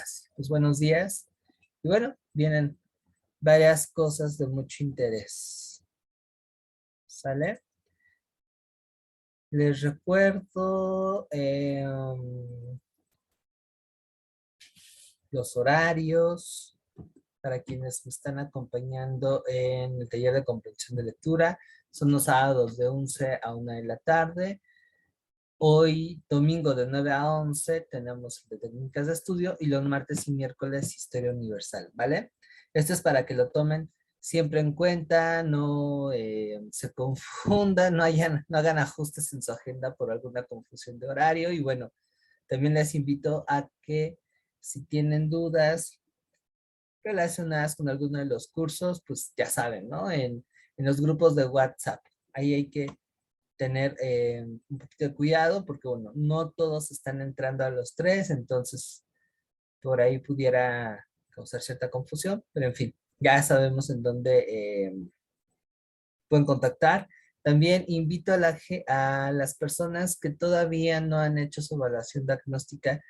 Sí, pues buenos días. Y bueno, vienen varias cosas de mucho interés. ¿Sale? Les recuerdo los horarios para quienes me están acompañando en el taller de comprensión de lectura. Son los sábados de 11 a 1 de la tarde. Hoy, domingo de 9 a 11, tenemos el de técnicas de estudio y los martes y miércoles historia universal, ¿vale? Esto es para que lo tomen siempre en cuenta, no se confundan, no hagan ajustes en su agenda por alguna confusión de horario. Y bueno, también les invito a que si tienen dudas relacionadas con alguno de los cursos, pues ya saben, ¿no? En los grupos de WhatsApp, ahí hay que tener un poquito de cuidado porque, bueno, no todos están entrando a los tres, entonces por ahí pudiera causar cierta confusión, pero en fin, ya sabemos en dónde pueden contactar. También invito a las personas que todavía no han hecho su evaluación diagnóstica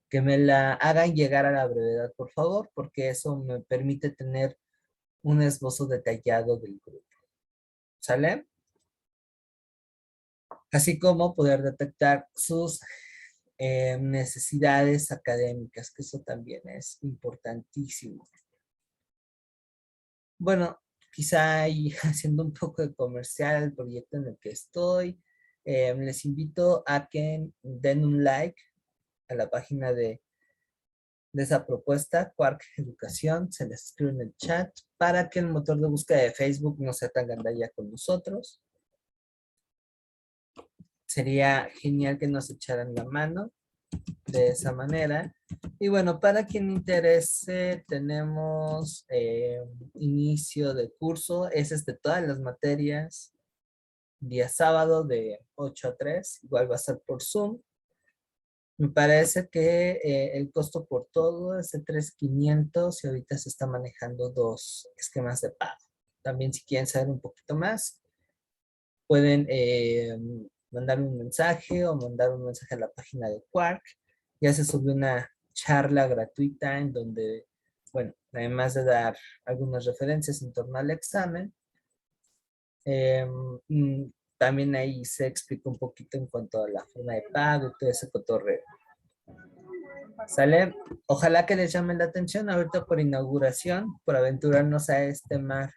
que me la hagan llegar a la brevedad, por favor, porque eso me permite tener un esbozo detallado del grupo. ¿Sale? Así como poder detectar sus necesidades académicas, que eso también es importantísimo. Bueno, quizá ahí haciendo un poco de comercial el proyecto en el que estoy, les invito a que den un like a la página de esa propuesta, Quark Educación, se les escribe en el chat, para que el motor de búsqueda de Facebook no sea tan gandalla con nosotros. Sería genial que nos echaran la mano de esa manera. Y bueno, para quien interese, tenemos inicio de curso, ese es de todas las materias, día sábado de 8 a 3, igual va a ser por Zoom. Me parece que el costo por todo es de 3,500 y ahorita se está manejando dos esquemas de pago. También si quieren saber un poquito más, pueden mandar un mensaje o mandar un mensaje a la página de Quark. Ya se subió una charla gratuita en donde, bueno, además de dar algunas referencias en torno al examen, eh, mm, también ahí se explica un poquito en cuanto a la forma de pago y todo ese cotorreo. ¿Sale? Ojalá que les llame la atención ahorita por inauguración, por aventurarnos a este mar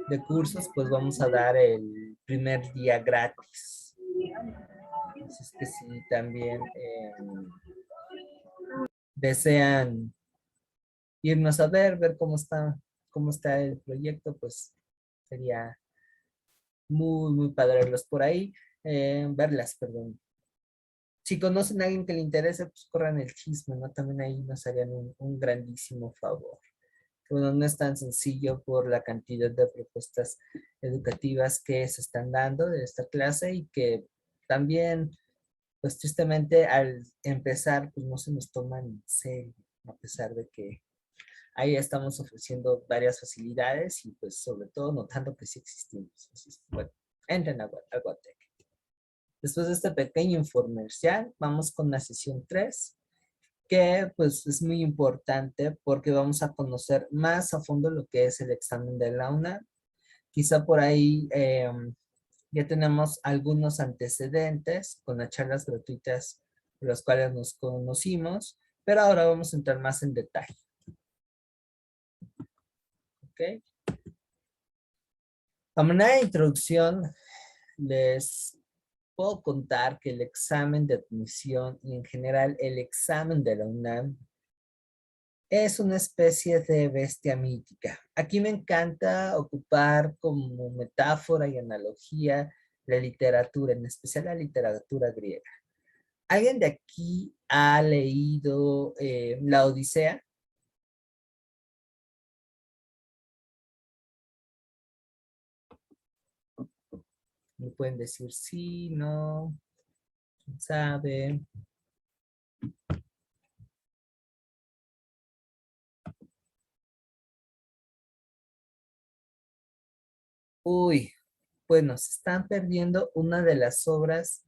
de cursos, pues vamos a dar el primer día gratis. Así es que si también desean irnos a ver cómo está el proyecto, pues sería muy padre por ahí, verlas, perdón. Si conocen a alguien que le interese, pues corran el chisme, ¿no? También ahí nos harían un grandísimo favor. Bueno, no es tan sencillo por la cantidad de propuestas educativas que se están dando de esta clase y que también, pues tristemente al empezar, pues no se nos toman en serio, a pesar de que ahí estamos ofreciendo varias facilidades y pues sobre todo notando que sí existimos. Así es, bueno, entren a Guatec. Después de este pequeño infomercial, vamos con la sesión 3, que pues es muy importante porque vamos a conocer más a fondo lo que es el examen de la UNAM. Quizá por ahí ya tenemos algunos antecedentes con las charlas gratuitas por las cuales nos conocimos, pero ahora vamos a entrar más en detalle. ¿Ok? A manera de introducción, les puedo contar que el examen de admisión y en general el examen de la UNAM es una especie de bestia mítica. Aquí me encanta ocupar como metáfora y analogía la literatura, en especial la literatura griega. ¿Alguien de aquí ha leído La Odisea? Me pueden decir sí, no, quién sabe. Uy, bueno, se están perdiendo una de las obras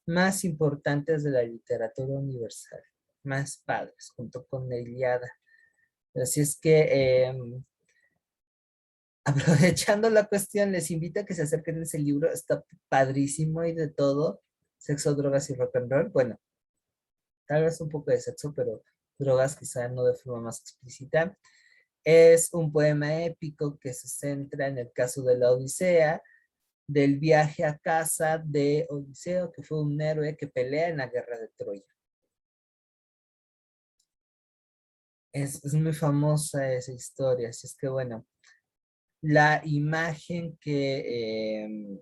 más importantes de la literatura universal. más padres, junto con la Ilíada. Así es que, aprovechando la cuestión, les invito a que se acerquen a ese libro, está padrísimo y de todo, sexo, drogas y rock and roll. Bueno, tal vez un poco de sexo, pero drogas quizá no de forma más explícita. Es un poema épico que se centra en el caso de la Odisea, del viaje a casa de Odiseo, que fue un héroe que pelea en la guerra de Troya. Es muy famosa esa historia, así es que bueno, la imagen que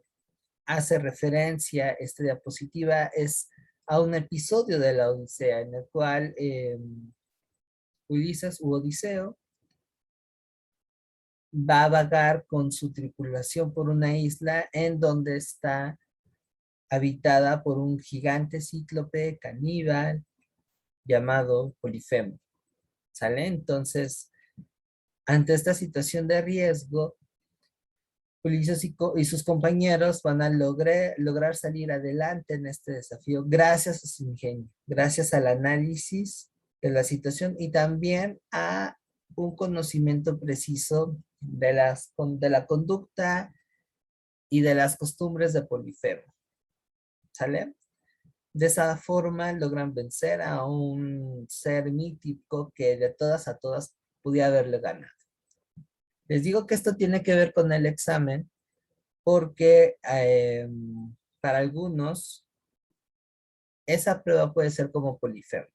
hace referencia esta diapositiva es a un episodio de la Odisea en el cual Ulises u Odiseo va a vagar con su tripulación por una isla en donde está habitada por un gigante cíclope caníbal llamado Polifemo. ¿Sale? Entonces, ante esta situación de riesgo, Ulises y sus compañeros van a lograr salir adelante en este desafío gracias a su ingenio, gracias al análisis de la situación y también a un conocimiento preciso de la conducta y de las costumbres de Polifemo. ¿Sale? De esa forma logran vencer a un ser mítico que de todas a todas pudiera haberle ganado. Les digo que esto tiene que ver con el examen porque para algunos esa prueba puede ser como Polifemo.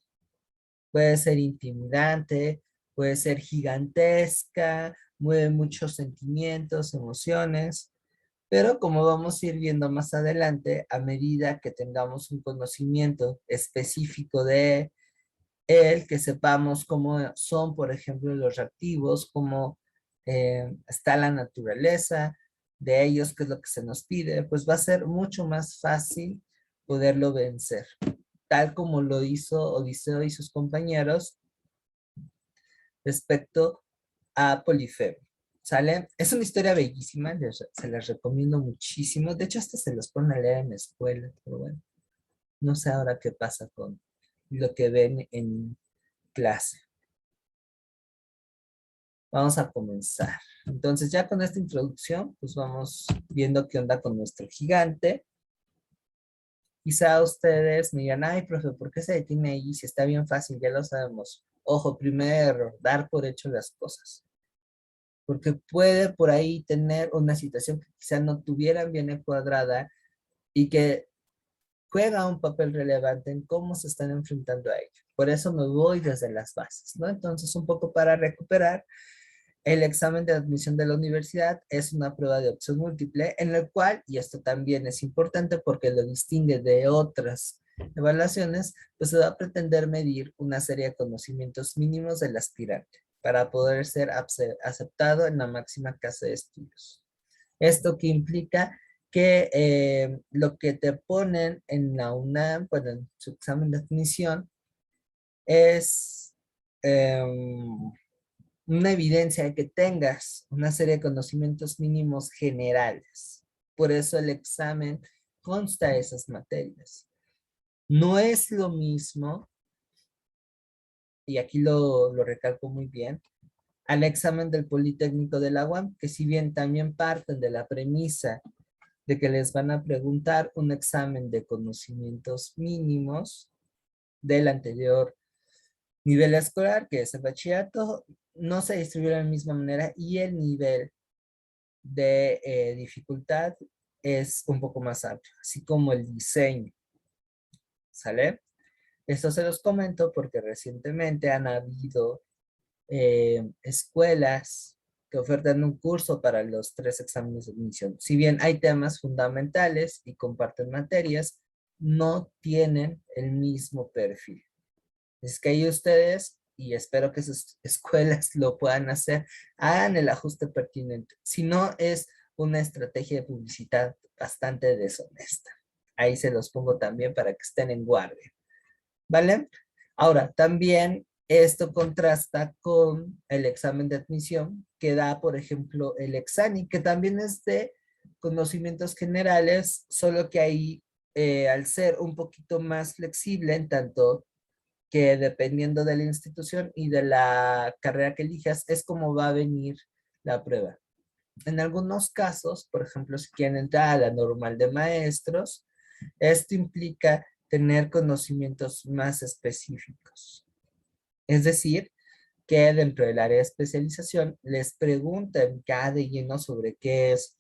Puede ser intimidante, puede ser gigantesca, mueve muchos sentimientos, emociones, pero como vamos a ir viendo más adelante, a medida que tengamos un conocimiento específico de él, que sepamos cómo son, por ejemplo, los reactivos, cómo está la naturaleza de ellos, qué es lo que se nos pide, pues va a ser mucho más fácil poderlo vencer, tal como lo hizo Odiseo y sus compañeros respecto a Polifemo. ¿Sale? Es una historia bellísima, se las recomiendo muchísimo. De hecho, hasta se los ponen a leer en la escuela, pero bueno, no sé ahora qué pasa con lo que ven en clase. Vamos a comenzar. Entonces, ya con esta introducción, pues vamos viendo qué onda con nuestro gigante. Quizá ustedes me digan, ay, profe, ¿por qué se detiene ahí? Si está bien fácil, ya lo sabemos. Ojo, primer error, dar por hecho las cosas. Porque puede por ahí tener una situación que quizá no tuvieran bien cuadrada y que juega un papel relevante en cómo se están enfrentando a ello. Por eso me voy desde las bases, ¿no? Entonces, un poco para recuperar, el examen de admisión de la universidad es una prueba de opción múltiple en el cual, y esto también es importante porque lo distingue de otras evaluaciones, pues se va a pretender medir una serie de conocimientos mínimos del aspirante para poder ser aceptado en la máxima casa de estudios. Esto que implica que lo que te ponen en la UNAM, bueno, en su examen de admisión, es una evidencia de que tengas una serie de conocimientos mínimos generales. Por eso el examen consta de esas materias. No es lo mismo, y aquí lo recalco muy bien, al examen del Politécnico de la UAM, que si bien también parten de la premisa de que les van a preguntar un examen de conocimientos mínimos del anterior nivel escolar, que es el bachillerato, no se distribuye de la misma manera y el nivel de dificultad es un poco más amplio, así como el diseño, ¿sale? Esto se los comento porque recientemente han habido escuelas que ofertan un curso para los 3 exámenes de admisión. Si bien hay temas fundamentales y comparten materias, no tienen el mismo perfil. Es que ahí ustedes, y espero que sus escuelas lo puedan hacer, hagan el ajuste pertinente. Si no, es una estrategia de publicidad bastante deshonesta. Ahí se los pongo también para que estén en guardia. ¿Vale? Ahora, también esto contrasta con el examen de admisión que da, por ejemplo, el Exani, que también es de conocimientos generales, solo que ahí, al ser un poquito más flexible en tanto que dependiendo de la institución y de la carrera que elijas, es como va a venir la prueba. En algunos casos, por ejemplo, si quieren entrar a la normal de maestros, esto implica tener conocimientos más específicos. Es decir, que dentro del área de especialización les preguntan ya de lleno sobre qué es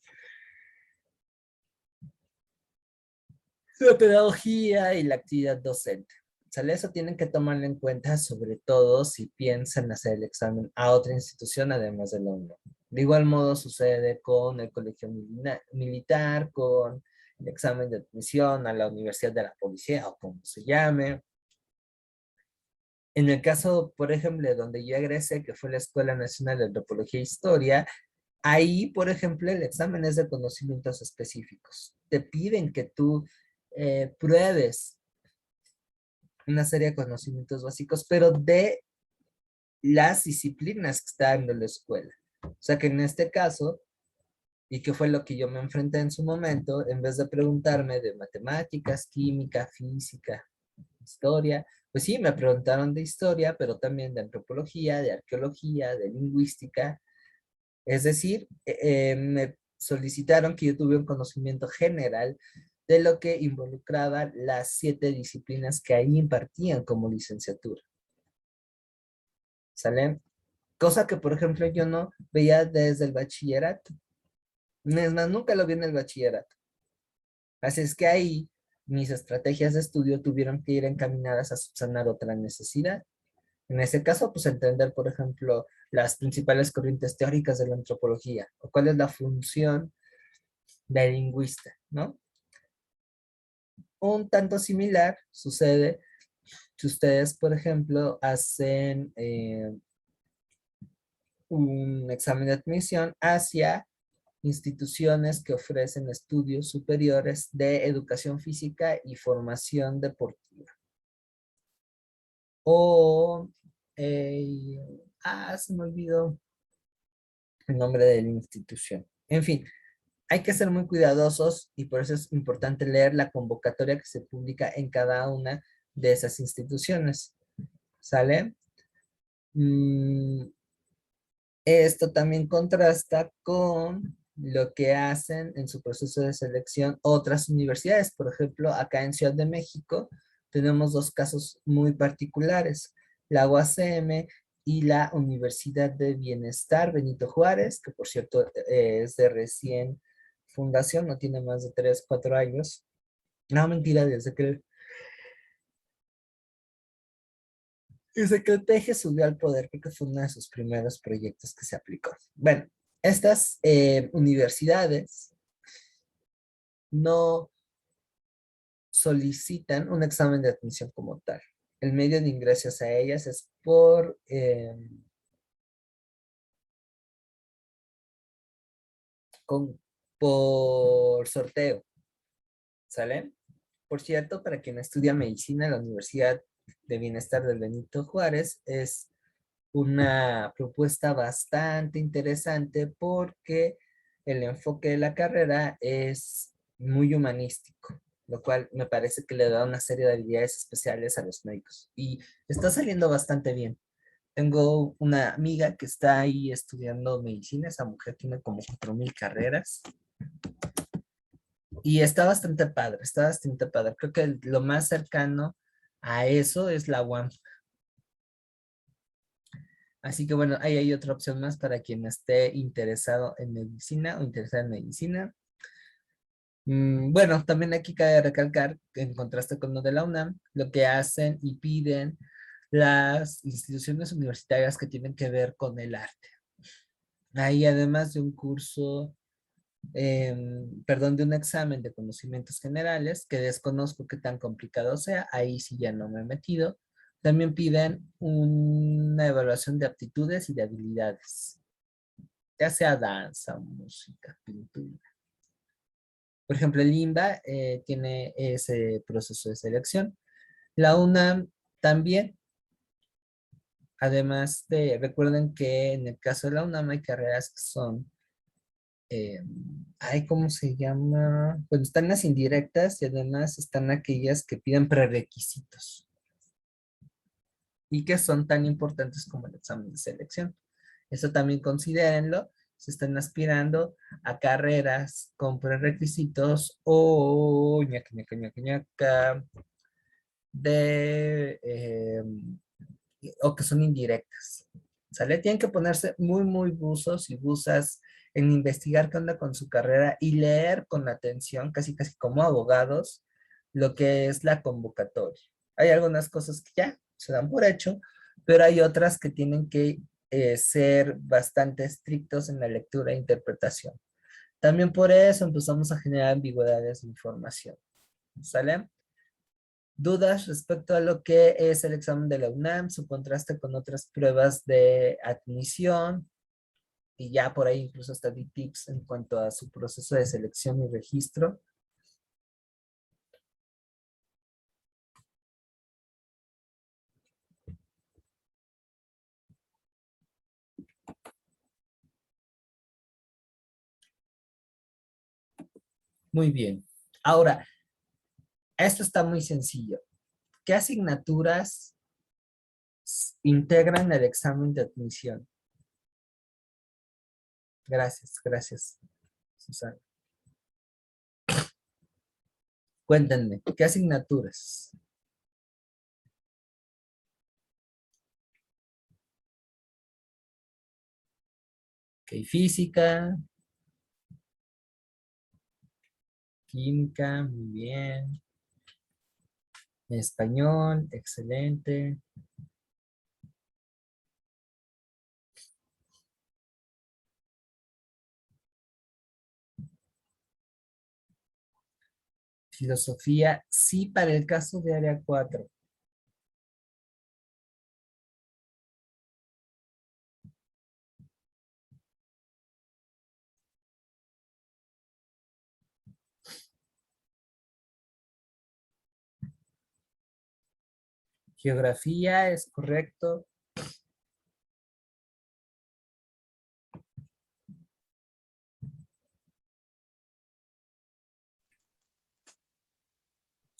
la pedagogía y la actividad docente. ¿Sale? Eso tienen que tomarlo en cuenta, sobre todo si piensan hacer el examen a otra institución además de la UNAM. De igual modo sucede con el colegio militar, con el examen de admisión a la Universidad de la Policía o como se llame. En el caso, por ejemplo, donde yo egresé, que fue la Escuela Nacional de Antropología e Historia, ahí, por ejemplo, el examen es de conocimientos específicos. Te piden que tú pruebes una serie de conocimientos básicos, pero de las disciplinas que está dando la escuela. O sea que en este caso, y que fue lo que yo me enfrenté en su momento, en vez de preguntarme de matemáticas, química, física, historia, pues sí, me preguntaron de historia, pero también de antropología, de arqueología, de lingüística. Es decir, me solicitaron que yo tuviera un conocimiento general de lo que involucraba las 7 disciplinas que ahí impartían como licenciatura. ¿Sale? Cosa que, por ejemplo, yo no veía desde el bachillerato. Es más, nunca lo vi en el bachillerato. Así es que ahí mis estrategias de estudio tuvieron que ir encaminadas a subsanar otra necesidad. En ese caso, pues entender, por ejemplo, las principales corrientes teóricas de la antropología, o cuál es la función del lingüista, ¿no? Un tanto similar sucede si ustedes, por ejemplo, hacen un examen de admisión hacia instituciones que ofrecen estudios superiores de educación física y formación deportiva. O, se me olvidó el nombre de la institución. En fin, hay que ser muy cuidadosos y por eso es importante leer la convocatoria que se publica en cada una de esas instituciones. ¿Sale? Mm, Esto también contrasta con lo que hacen en su proceso de selección otras universidades. Por ejemplo, acá en Ciudad de México tenemos dos casos muy particulares, la UACM y la Universidad de Bienestar Benito Juárez, que por cierto es de recién fundación, no tiene más de 3, 4 años. No, mentira, desde que el PG subió al poder, creo que fue uno de sus primeros proyectos que se aplicó. Bueno, estas universidades no solicitan un examen de admisión como tal. El medio de ingresos a ellas es con, por sorteo, ¿sale? Por cierto, para quien estudia medicina, la Universidad de Bienestar del Benito Juárez es una propuesta bastante interesante porque el enfoque de la carrera es muy humanístico, lo cual me parece que le da una serie de habilidades especiales a los médicos y está saliendo bastante bien. Tengo una amiga que está ahí estudiando medicina, esa mujer tiene como 4000 carreras y está bastante padre, está bastante padre. Creo que lo más cercano a eso es la UAM. Así que bueno, ahí hay otra opción más para quien esté interesado en medicina o interesada en medicina. Bueno, también aquí cabe recalcar que en contraste con lo de la UNAM, lo que hacen y piden las instituciones universitarias que tienen que ver con el arte. Ahí además de un curso, perdón, de un examen de conocimientos generales, que desconozco qué tan complicado sea, ahí sí ya no me he metido. También piden una evaluación de aptitudes y de habilidades, ya sea danza, música, pintura. Por ejemplo, el INBA tiene ese proceso de selección. La UNAM también, además de, recuerden que en el caso de la UNAM hay carreras que son, ¿cómo se llama? Pues están las indirectas y además están aquellas que piden prerequisitos. y que son tan importantes como el examen de selección. Eso también considérenlo si están aspirando a carreras con prerequisitos o ñaca, ñaca, ñaca, ñaca, de, o que son indirectas. ¿Sale? Tienen que ponerse muy, muy buzos y buzas en investigar qué onda con su carrera y leer con atención, casi, casi como abogados, lo que es la convocatoria. Hay algunas cosas que ya se dan por hecho, pero hay otras que tienen que ser bastante estrictos en la lectura e interpretación. También por eso empezamos a generar ambigüedades de información. ¿Sale? Dudas respecto a lo que es el examen de la UNAM, su contraste con otras pruebas de admisión, y ya por ahí incluso hasta di tips en cuanto a su proceso de selección y registro. Muy bien. Ahora, esto está muy sencillo. ¿Qué asignaturas integran el examen de admisión? Gracias, gracias, Susana. Cuéntenme, ¿qué asignaturas? Ok, física, química, muy bien. Español, excelente. Filosofía, sí, para el caso de área 4. Geografía, es correcto.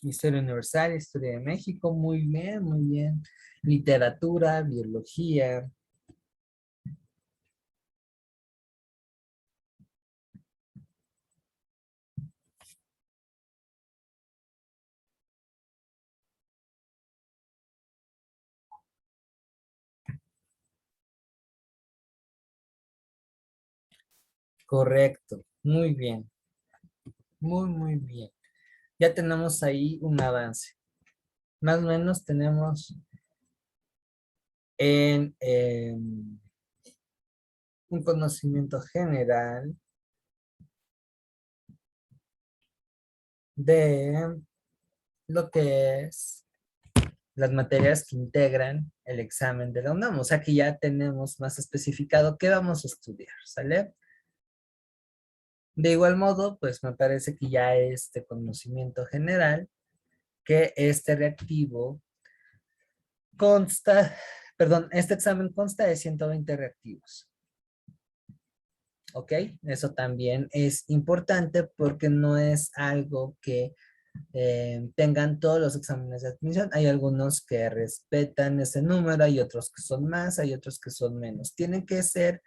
Historia universal, historia de México, muy bien, muy bien. Literatura, biología, correcto. Muy bien, muy, muy bien. Ya tenemos ahí un avance. Más o menos tenemos en un conocimiento general de lo que es las materias que integran el examen de la UNAM. O sea que ya tenemos más especificado qué vamos a estudiar, ¿sale? De igual modo, pues me parece que ya este conocimiento general, que este reactivo consta, perdón, este examen consta de 120 reactivos. ¿Ok? Eso también es importante porque no es algo que tengan todos los exámenes de admisión. Hay algunos que respetan ese número, hay otros que son más, hay otros que son menos. Tienen que ser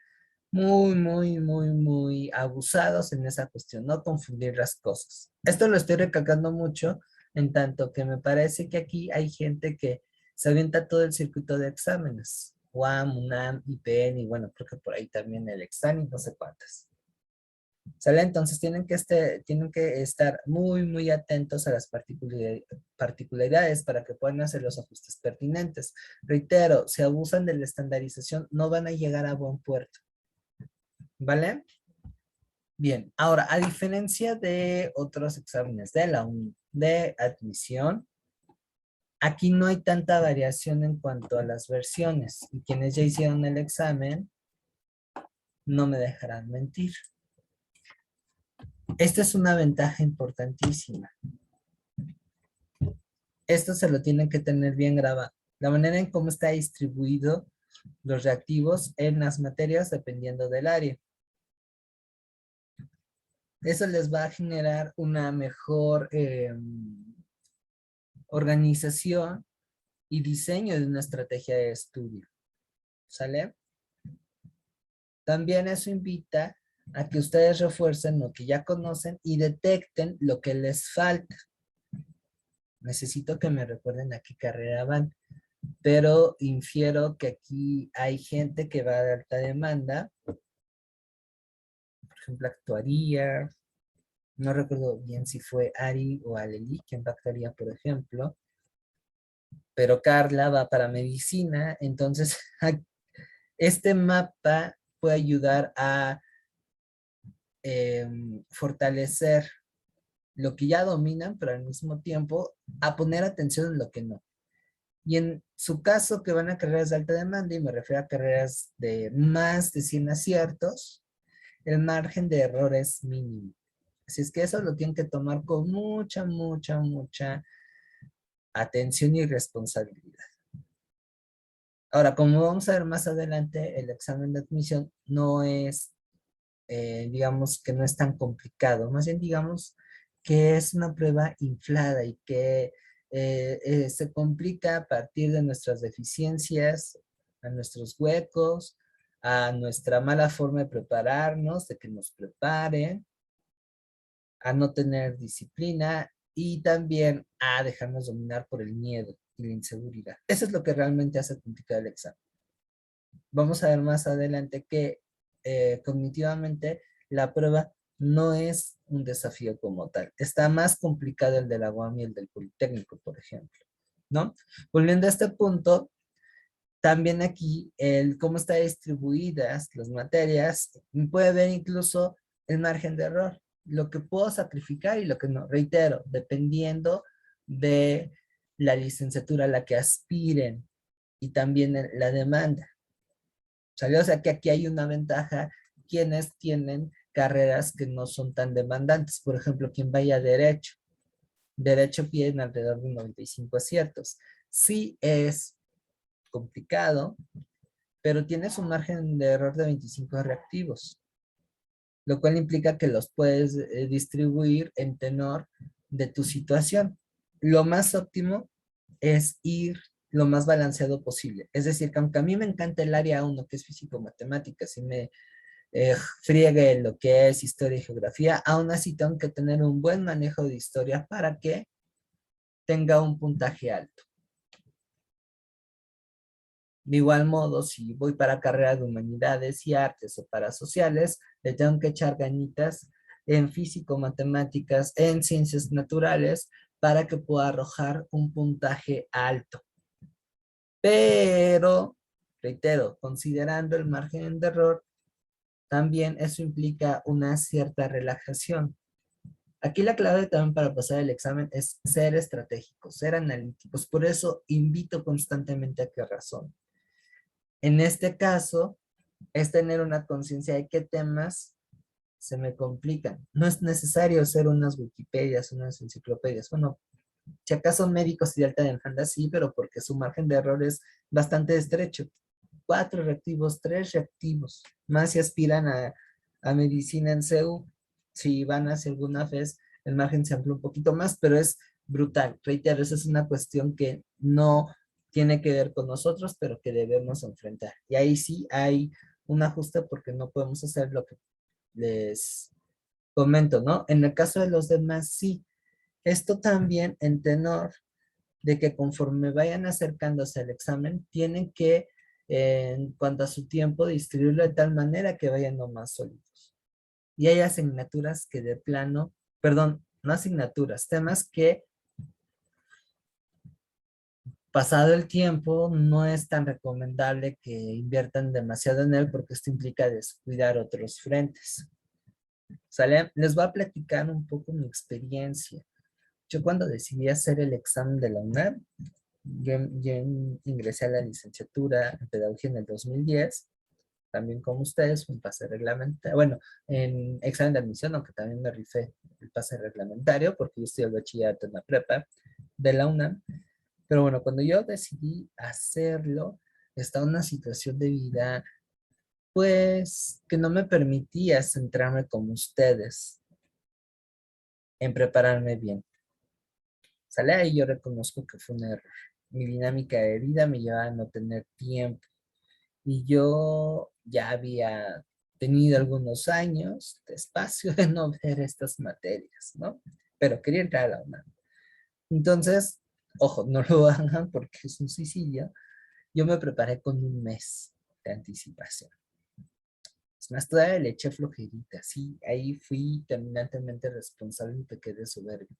muy, muy, muy, muy abusados en esa cuestión, no confundir las cosas. Esto lo estoy recalcando mucho, en tanto que me parece que aquí hay gente que se avienta todo el circuito de exámenes, UAM, UNAM, IPN, y bueno, creo que por ahí también el examen y no sé cuántas. ¿Sale? Entonces tienen que estar muy, muy atentos a las particularidades para que puedan hacer los ajustes pertinentes. Reitero, si abusan de la estandarización, no van a llegar a buen puerto. ¿Vale? Bien, ahora, a diferencia de otros exámenes de la de admisión, aquí no hay tanta variación en cuanto a las versiones. Y quienes ya hicieron el examen no me dejarán mentir. Esta es una ventaja importantísima. Esto se lo tienen que tener bien grabado. La manera en cómo está distribuido los reactivos en las materias dependiendo del área. Eso les va a generar una mejor organización y diseño de una estrategia de estudio. ¿Sale? También eso invita a que ustedes refuercen lo que ya conocen y detecten lo que les falta. Necesito que me recuerden a qué carrera van, pero infiero que aquí hay gente que va de alta demanda, por ejemplo, actuaría, no recuerdo bien si fue Ari o Aleli quien va a actuaría, por ejemplo, pero Carla va para medicina, entonces este mapa puede ayudar a fortalecer lo que ya dominan, pero al mismo tiempo a poner atención en lo que no. Y en su caso, que van a carreras de alta demanda, y me refiero a carreras de más de 100 aciertos, el margen de error es mínimo. Así es que eso lo tienen que tomar con mucha, mucha, mucha atención y responsabilidad. Ahora, como vamos a ver más adelante, el examen de admisión no es, digamos, que no es tan complicado, más bien digamos que es una prueba inflada y que se complica a partir de nuestras deficiencias, a nuestros huecos, a nuestra mala forma de prepararnos, de que nos preparen, a no tener disciplina y también a dejarnos dominar por el miedo y la inseguridad. Eso es lo que realmente hace complicado el examen. Vamos a ver más adelante que cognitivamente la prueba no es un desafío como tal. Está más complicado el de la UAM y el del Politécnico, por ejemplo, ¿no? Volviendo a este punto, también aquí el cómo están distribuidas las materias, puede ver incluso el margen de error, lo que puedo sacrificar y lo que no. Reitero, dependiendo de la licenciatura a la que aspiren y también la demanda. ¿Sale? O sea que aquí hay una ventaja quienes tienen carreras que no son tan demandantes. Por ejemplo, quien vaya a derecho. Derecho piden alrededor de 95 aciertos. Sí es complicado, pero tienes un margen de error de 25 reactivos, lo cual implica que los puedes distribuir en tenor de tu situación. Lo más óptimo es ir lo más balanceado posible. Es decir, que aunque a mí me encanta el área 1, que es físico-matemáticas, y me friegue lo que es historia y geografía, aún así tengo que tener un buen manejo de historia para que tenga un puntaje alto. De igual modo, si voy para carreras de humanidades y artes o para sociales, le tengo que echar ganitas en físico, matemáticas, en ciencias naturales, para que pueda arrojar un puntaje alto. Pero, reitero, considerando el margen de error, también eso implica una cierta relajación. Aquí la clave también para pasar el examen es ser estratégicos, ser analíticos. Por eso invito constantemente a que razonen. En este caso, es tener una conciencia de qué temas se me complican. No es necesario hacer unas Wikipedias, unas enciclopedias. Bueno, si acaso médicos y de alta demanda, sí, pero porque su margen de error es bastante estrecho. 4 reactivos, 3 reactivos. Más si aspiran a medicina en CEU, si van hacia alguna vez, el margen se amplía un poquito más, pero es brutal. Reitero, esa es una cuestión que no tiene que ver con nosotros, pero que debemos enfrentar. Y ahí sí hay un ajuste porque no podemos hacer lo que les comento, ¿no? En el caso de los demás, sí. Esto también en tenor de que conforme vayan acercándose al examen, tienen que, en cuanto a su tiempo, distribuirlo de tal manera que vayan lo más sólidos. Y hay asignaturas que de plano, perdón, no asignaturas, temas que pasado el tiempo no es tan recomendable que inviertan demasiado en él porque esto implica descuidar otros frentes. ¿Sale? Les voy a platicar un poco mi experiencia. Yo cuando decidí hacer el examen de la UNAM, yo ingresé a la licenciatura en pedagogía en el 2010, también como ustedes, un pase reglamentario, bueno, en examen de admisión, aunque también me rifé el pase reglamentario, porque yo estoy el bachillerato en la prepa de la UNAM, pero bueno, cuando yo decidí hacerlo, estaba en una situación de vida, pues, que no me permitía centrarme como ustedes en prepararme bien. Sale ahí, yo reconozco que fue un error. mi dinámica de vida me llevaba a no tener tiempo. Y yo ya había tenido algunos años de espacio de no ver estas materias, ¿no? Pero quería entrar a la UNAM. Entonces, ojo, no lo hagan porque es un suicidio. Yo me preparé con un mes de anticipación. Es más, todavía le eché flojerita, sí, ahí fui terminantemente responsable y pequé de soberbio,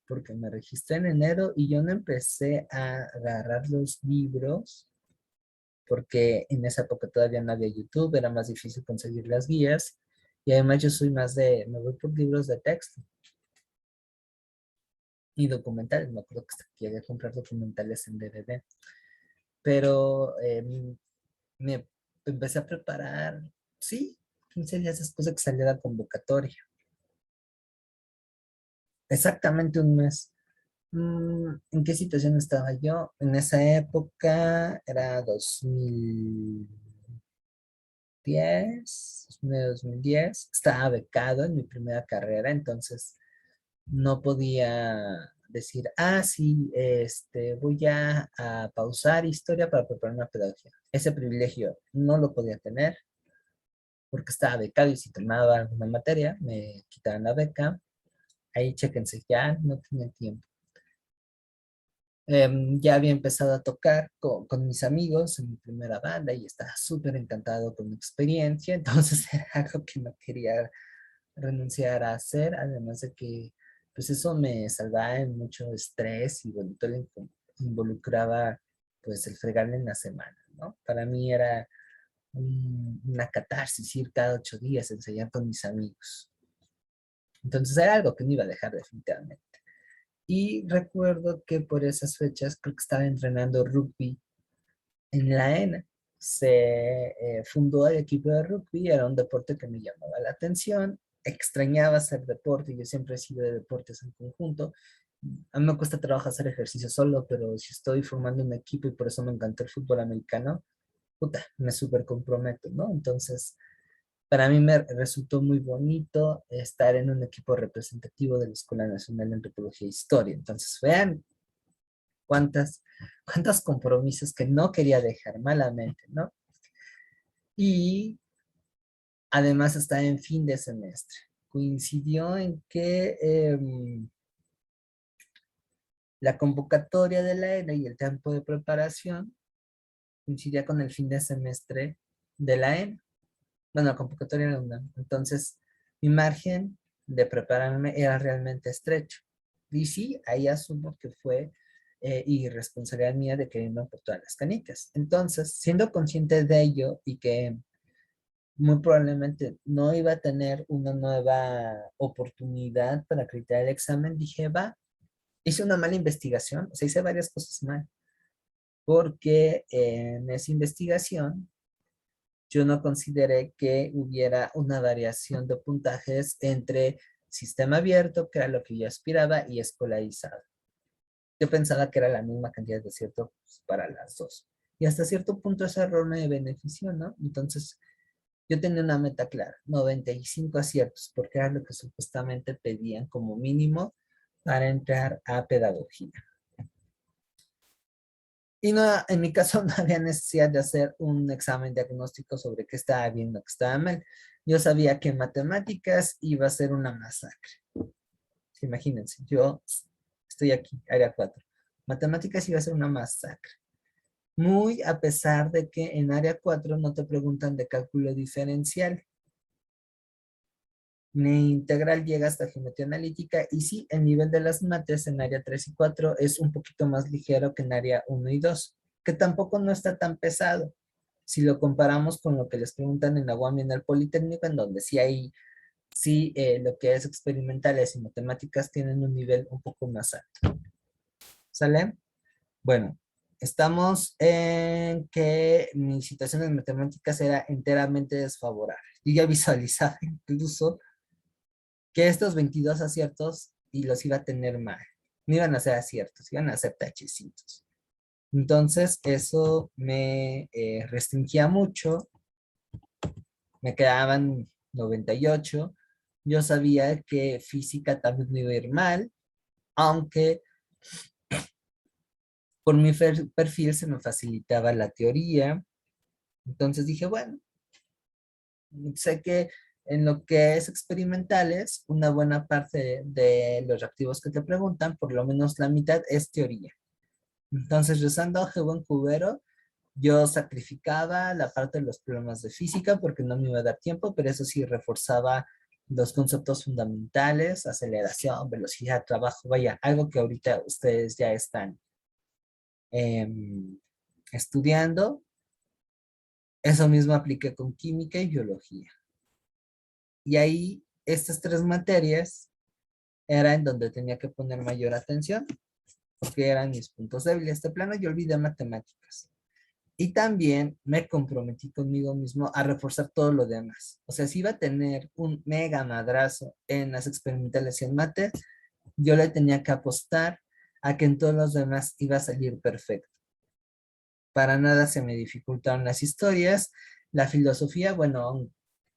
porque me registré en enero y yo no empecé a agarrar los libros, porque en esa época todavía no había YouTube, era más difícil conseguir las guías, y además yo soy más de, me voy por libros de texto y documentales, me acuerdo que hasta llegué a comprar documentales en DVD, pero me empecé a preparar, sí, 15 días después de que salió la convocatoria. Exactamente un mes. ¿En qué situación estaba yo? En esa época era 2010, estaba becado en mi primera carrera, entonces no podía decir, sí, voy a pausar historia para preparar una pedagogía. Ese privilegio no lo podía tener porque estaba becado y si tomaba alguna materia me quitaban la beca. Ahí chéquense, ya no tenía tiempo. Ya había empezado a tocar con mis amigos en mi primera banda y estaba súper encantado con mi experiencia, entonces era algo que no quería renunciar a hacer, además de que pues eso me salvaba de mucho estrés y bueno, todo involucraba pues el fregarle en la semana, ¿no? Para mí era una catarsis ir cada 8 días a ensayar con mis amigos. Entonces era algo que no iba a dejar definitivamente. Y recuerdo que por esas fechas creo que estaba entrenando rugby en la ENA. Se fundó el equipo de rugby, era un deporte que me llamaba la atención. Extrañaba hacer deporte, yo siempre he sido de deportes en conjunto. A mí me cuesta trabajo hacer ejercicio solo, pero si estoy formando un equipo y por eso me encantó el fútbol americano, puta, me súper comprometo, ¿no? Entonces, para mí me resultó muy bonito estar en un equipo representativo de la Escuela Nacional de Antropología e Historia. Entonces, vean cuántos compromisos que no quería dejar malamente, ¿no? Y además está en fin de semestre. Coincidió en que la convocatoria de la ENA y el tiempo de preparación coincidía con el fin de semestre de la ENA. Bueno, la convocatoria era una. Entonces, mi margen de prepararme era realmente estrecho. Y sí, ahí asumo que fue irresponsabilidad mía de quererme por todas las canicas. Entonces, siendo consciente de ello y que muy probablemente no iba a tener una nueva oportunidad para acreditar el examen, dije, va, hice una mala investigación, o sea, hice varias cosas mal, porque en esa investigación yo no consideré que hubiera una variación de puntajes entre sistema abierto, que era lo que yo aspiraba, y escolarizado. Yo pensaba que era la misma cantidad de acierto pues, para las dos. Y hasta cierto punto ese error me benefició, ¿no? Entonces, yo tenía una meta clara, 95 aciertos, porque era lo que supuestamente pedían como mínimo para entrar a pedagogía. Y no, en mi caso no había necesidad de hacer un examen diagnóstico sobre qué estaba bien o qué estaba mal. Yo sabía que en matemáticas iba a ser una masacre. Imagínense, yo estoy aquí, área 4. Matemáticas iba a ser una masacre. Muy a pesar de que en área 4 no te preguntan de cálculo diferencial. Mi integral llega hasta geometría analítica y sí, el nivel de las mates en área 3 y 4 es un poquito más ligero que en área 1 y 2, que tampoco no está tan pesado. Si lo comparamos con lo que les preguntan en la UAM y en el Politécnico, en donde sí hay, sí, lo que es experimentales y matemáticas tienen un nivel un poco más alto. ¿Sale? Bueno, estamos en que mi situación en matemáticas era enteramente desfavorable. Yo ya visualizaba incluso que estos 22 aciertos y los iba a tener mal. No iban a ser aciertos, iban a ser tachecitos. Entonces, eso me restringía mucho. Me quedaban 98. Yo sabía que física también me iba a ir mal, aunque por mi perfil se me facilitaba la teoría. Entonces dije, bueno, sé que en lo que es experimentales, una buena parte de los reactivos que te preguntan, por lo menos la mitad es teoría. Entonces, rezando a buen cubero, yo sacrificaba la parte de los problemas de física porque no me iba a dar tiempo, pero eso sí reforzaba los conceptos fundamentales, aceleración, velocidad, trabajo, vaya, algo que ahorita ustedes ya están em, estudiando. Eso mismo apliqué con química y biología. Y ahí estas tres materias era en donde tenía que poner mayor atención, porque eran mis puntos débiles. De plano yo olvidé matemáticas. Y también me comprometí conmigo mismo a reforzar todo lo demás. O sea, si iba a tener un mega madrazo en las experimentales y en mate, yo le tenía que apostar a que en todos los demás iba a salir perfecto. Para nada se me dificultaron las historias. La filosofía, bueno, aún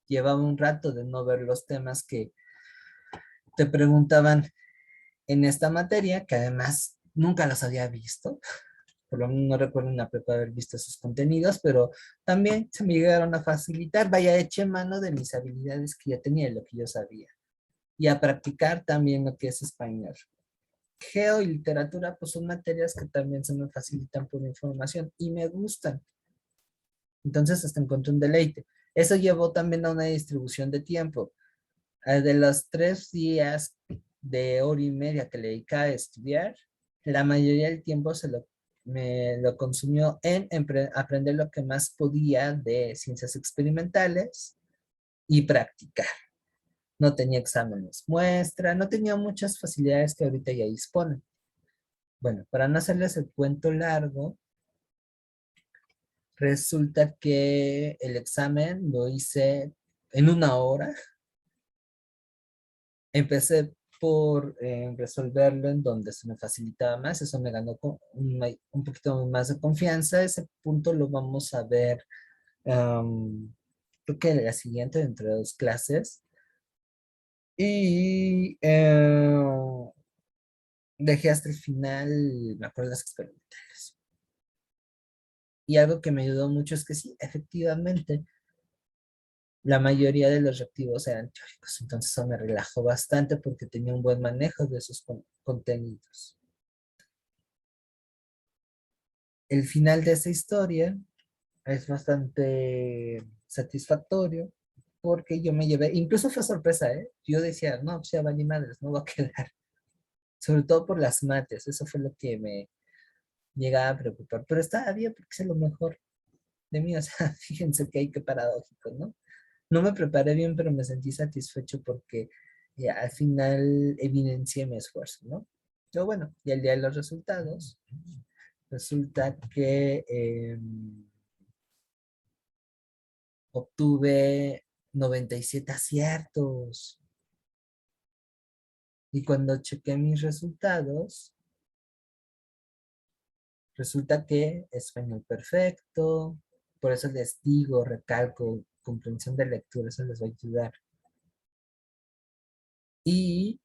llevaba un rato de no ver los temas que te preguntaban en esta materia, que además nunca los había visto. Por lo menos no recuerdo en la prepa haber visto esos contenidos, pero también se me llegaron a facilitar. Vaya, eché mano de mis habilidades que ya tenía y lo que yo sabía. Y a practicar también lo que es español. Geo y literatura, pues son materias que también se me facilitan por información y me gustan. Entonces, hasta encontré un deleite. Eso llevó también a una distribución de tiempo. De los 3 días de hora y media que le dedicaba a estudiar, la mayoría del tiempo me lo consumió en aprender lo que más podía de ciencias experimentales y practicar. No tenía exámenes muestra, no tenía muchas facilidades que ahorita ya disponen. Bueno, para no hacerles el cuento largo, resulta que el examen lo hice en 1 hora. Empecé por resolverlo en donde se me facilitaba más, eso me ganó un poquito más de confianza. Ese punto lo vamos a ver, creo que la siguiente, dentro de 2 clases. Y dejé hasta el final, me acuerdo, las experimentales. Y algo que me ayudó mucho es que sí, efectivamente, la mayoría de los reactivos eran teóricos, entonces eso me relajó bastante porque tenía un buen manejo de esos contenidos. El final de esa historia es bastante satisfactorio porque yo me llevé, incluso fue sorpresa, ¿eh? Yo decía, no, pues ya va ni madres, no va a quedar. Sobre todo por las mates, eso fue lo que me llegaba a preocupar. Pero estaba bien porque es lo mejor de mí, o sea, fíjense que hay que paradójico, ¿no? No me preparé bien, pero me sentí satisfecho porque al final evidencié mi esfuerzo, ¿no? Pero bueno, y al día de los resultados, resulta que obtuve 97 aciertos. Y cuando chequé mis resultados, resulta que español perfecto, por eso les digo, recalco, comprensión de lectura, eso les va a ayudar. Y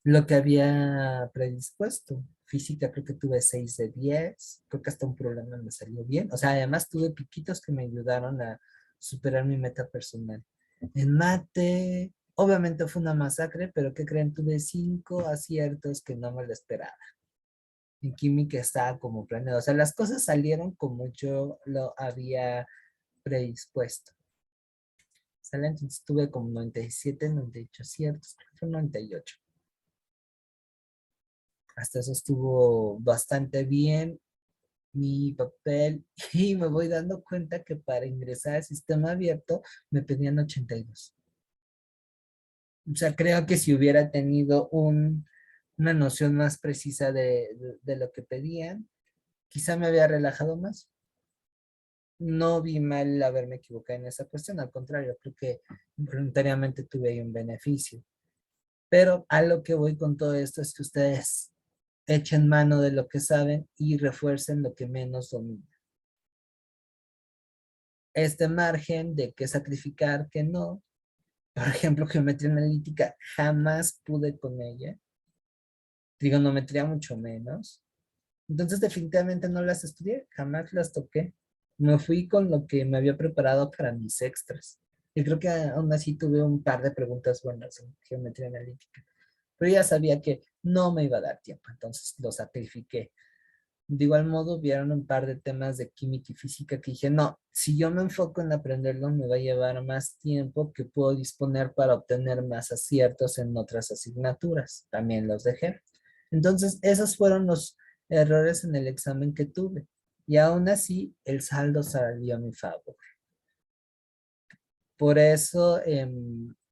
lo que había predispuesto, física creo que tuve 6 de 10, creo que hasta un problema me salió bien. O sea, además tuve piquitos que me ayudaron a superar mi meta personal. En mate, obviamente fue una masacre, pero ¿qué creen? Tuve 5 aciertos que no me lo esperaba. En química estaba como planeado. O sea, las cosas salieron como yo lo había predispuesto. ¿Sale? Entonces tuve como 97, 98 aciertos, creo que fue 98. Hasta eso estuvo bastante bien mi papel y me voy dando cuenta que para ingresar al sistema abierto me pedían 82. O sea, creo que si hubiera tenido una noción más precisa de lo que pedían, quizá me había relajado más. No vi mal haberme equivocado en esa cuestión, al contrario, creo que voluntariamente tuve ahí un beneficio. Pero a lo que voy con todo esto es que ustedes echen mano de lo que saben y refuercen lo que menos dominan. Este margen de que sacrificar, que no. Por ejemplo, geometría analítica, jamás pude con ella. Trigonometría mucho menos. Entonces definitivamente no las estudié, jamás las toqué. Me fui con lo que me había preparado para mis extras. Y creo que aún así tuve un par de preguntas buenas en geometría analítica. Pero ya sabía que no me iba a dar tiempo, entonces lo sacrifiqué. De igual modo, hubieron un par de temas de química y física que dije, no, si yo me enfoco en aprenderlo, me va a llevar más tiempo que puedo disponer para obtener más aciertos en otras asignaturas. También los dejé. Entonces, esos fueron los errores en el examen que tuve. Y aún así, el saldo salió a mi favor. Por eso,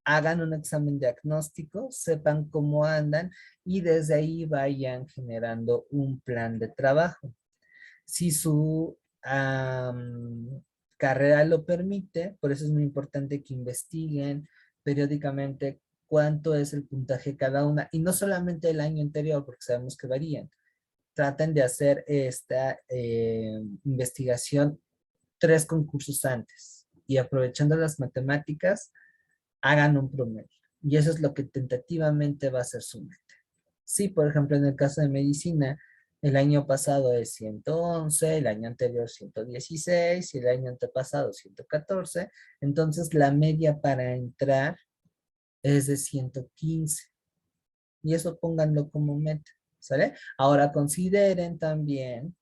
hagan un examen diagnóstico, sepan cómo andan y desde ahí vayan generando un plan de trabajo. Si su carrera lo permite, por eso es muy importante que investiguen periódicamente cuánto es el puntaje cada una, y no solamente el año anterior, porque sabemos que varían. Traten de hacer esta investigación 3 concursos antes, y aprovechando las matemáticas, hagan un promedio. Y eso es lo que tentativamente va a ser su meta. Sí, por ejemplo, en el caso de medicina, el año pasado es 111, el año anterior 116 y el año antepasado 114. Entonces, la media para entrar es de 115. Y eso pónganlo como meta, ¿sale? Ahora consideren también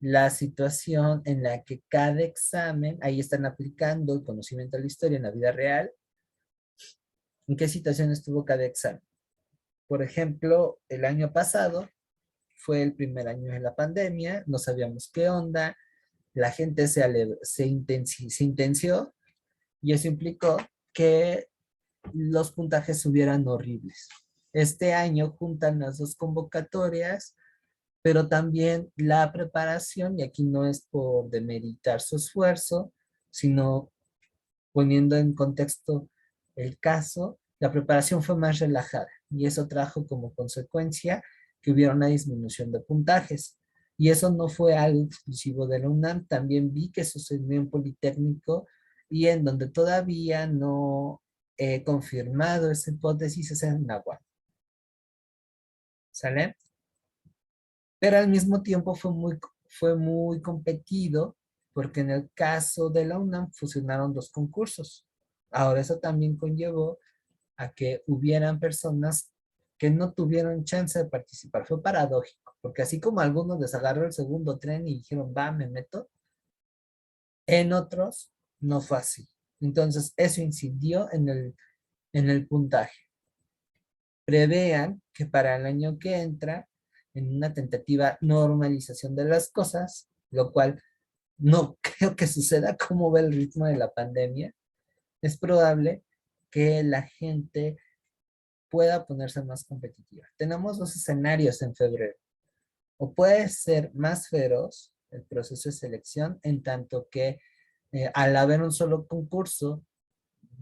la situación en la que cada examen, ahí están aplicando el conocimiento de la historia en la vida real, en qué situación estuvo cada examen. Por ejemplo, el año pasado fue el primer año de la pandemia, no sabíamos qué onda, la gente se intenció y eso implicó que los puntajes subieran horribles. Este año juntan las dos convocatorias, pero también la preparación, y aquí no es por demeritar su esfuerzo, sino poniendo en contexto el caso, la preparación fue más relajada y eso trajo como consecuencia que hubiera una disminución de puntajes. Y eso no fue algo exclusivo de la UNAM, también vi que sucedió en Politécnico y en donde todavía no he confirmado esa hipótesis es en Nahuatl. ¿Sale? Pero al mismo tiempo fue muy competido porque en el caso de la UNAM fusionaron 2 concursos. Ahora eso también conllevó a que hubieran personas que no tuvieron chance de participar. Fue paradójico, porque así como algunos les agarró el segundo tren y dijeron, va, me meto, en otros no fue así. Entonces eso incidió en el puntaje. Prevean que para el año que entra, en una tentativa normalización de las cosas, lo cual no creo que suceda como ve el ritmo de la pandemia, es probable que la gente pueda ponerse más competitiva. Tenemos 2 escenarios en febrero. O puede ser más feroz el proceso de selección, en tanto que al haber un solo concurso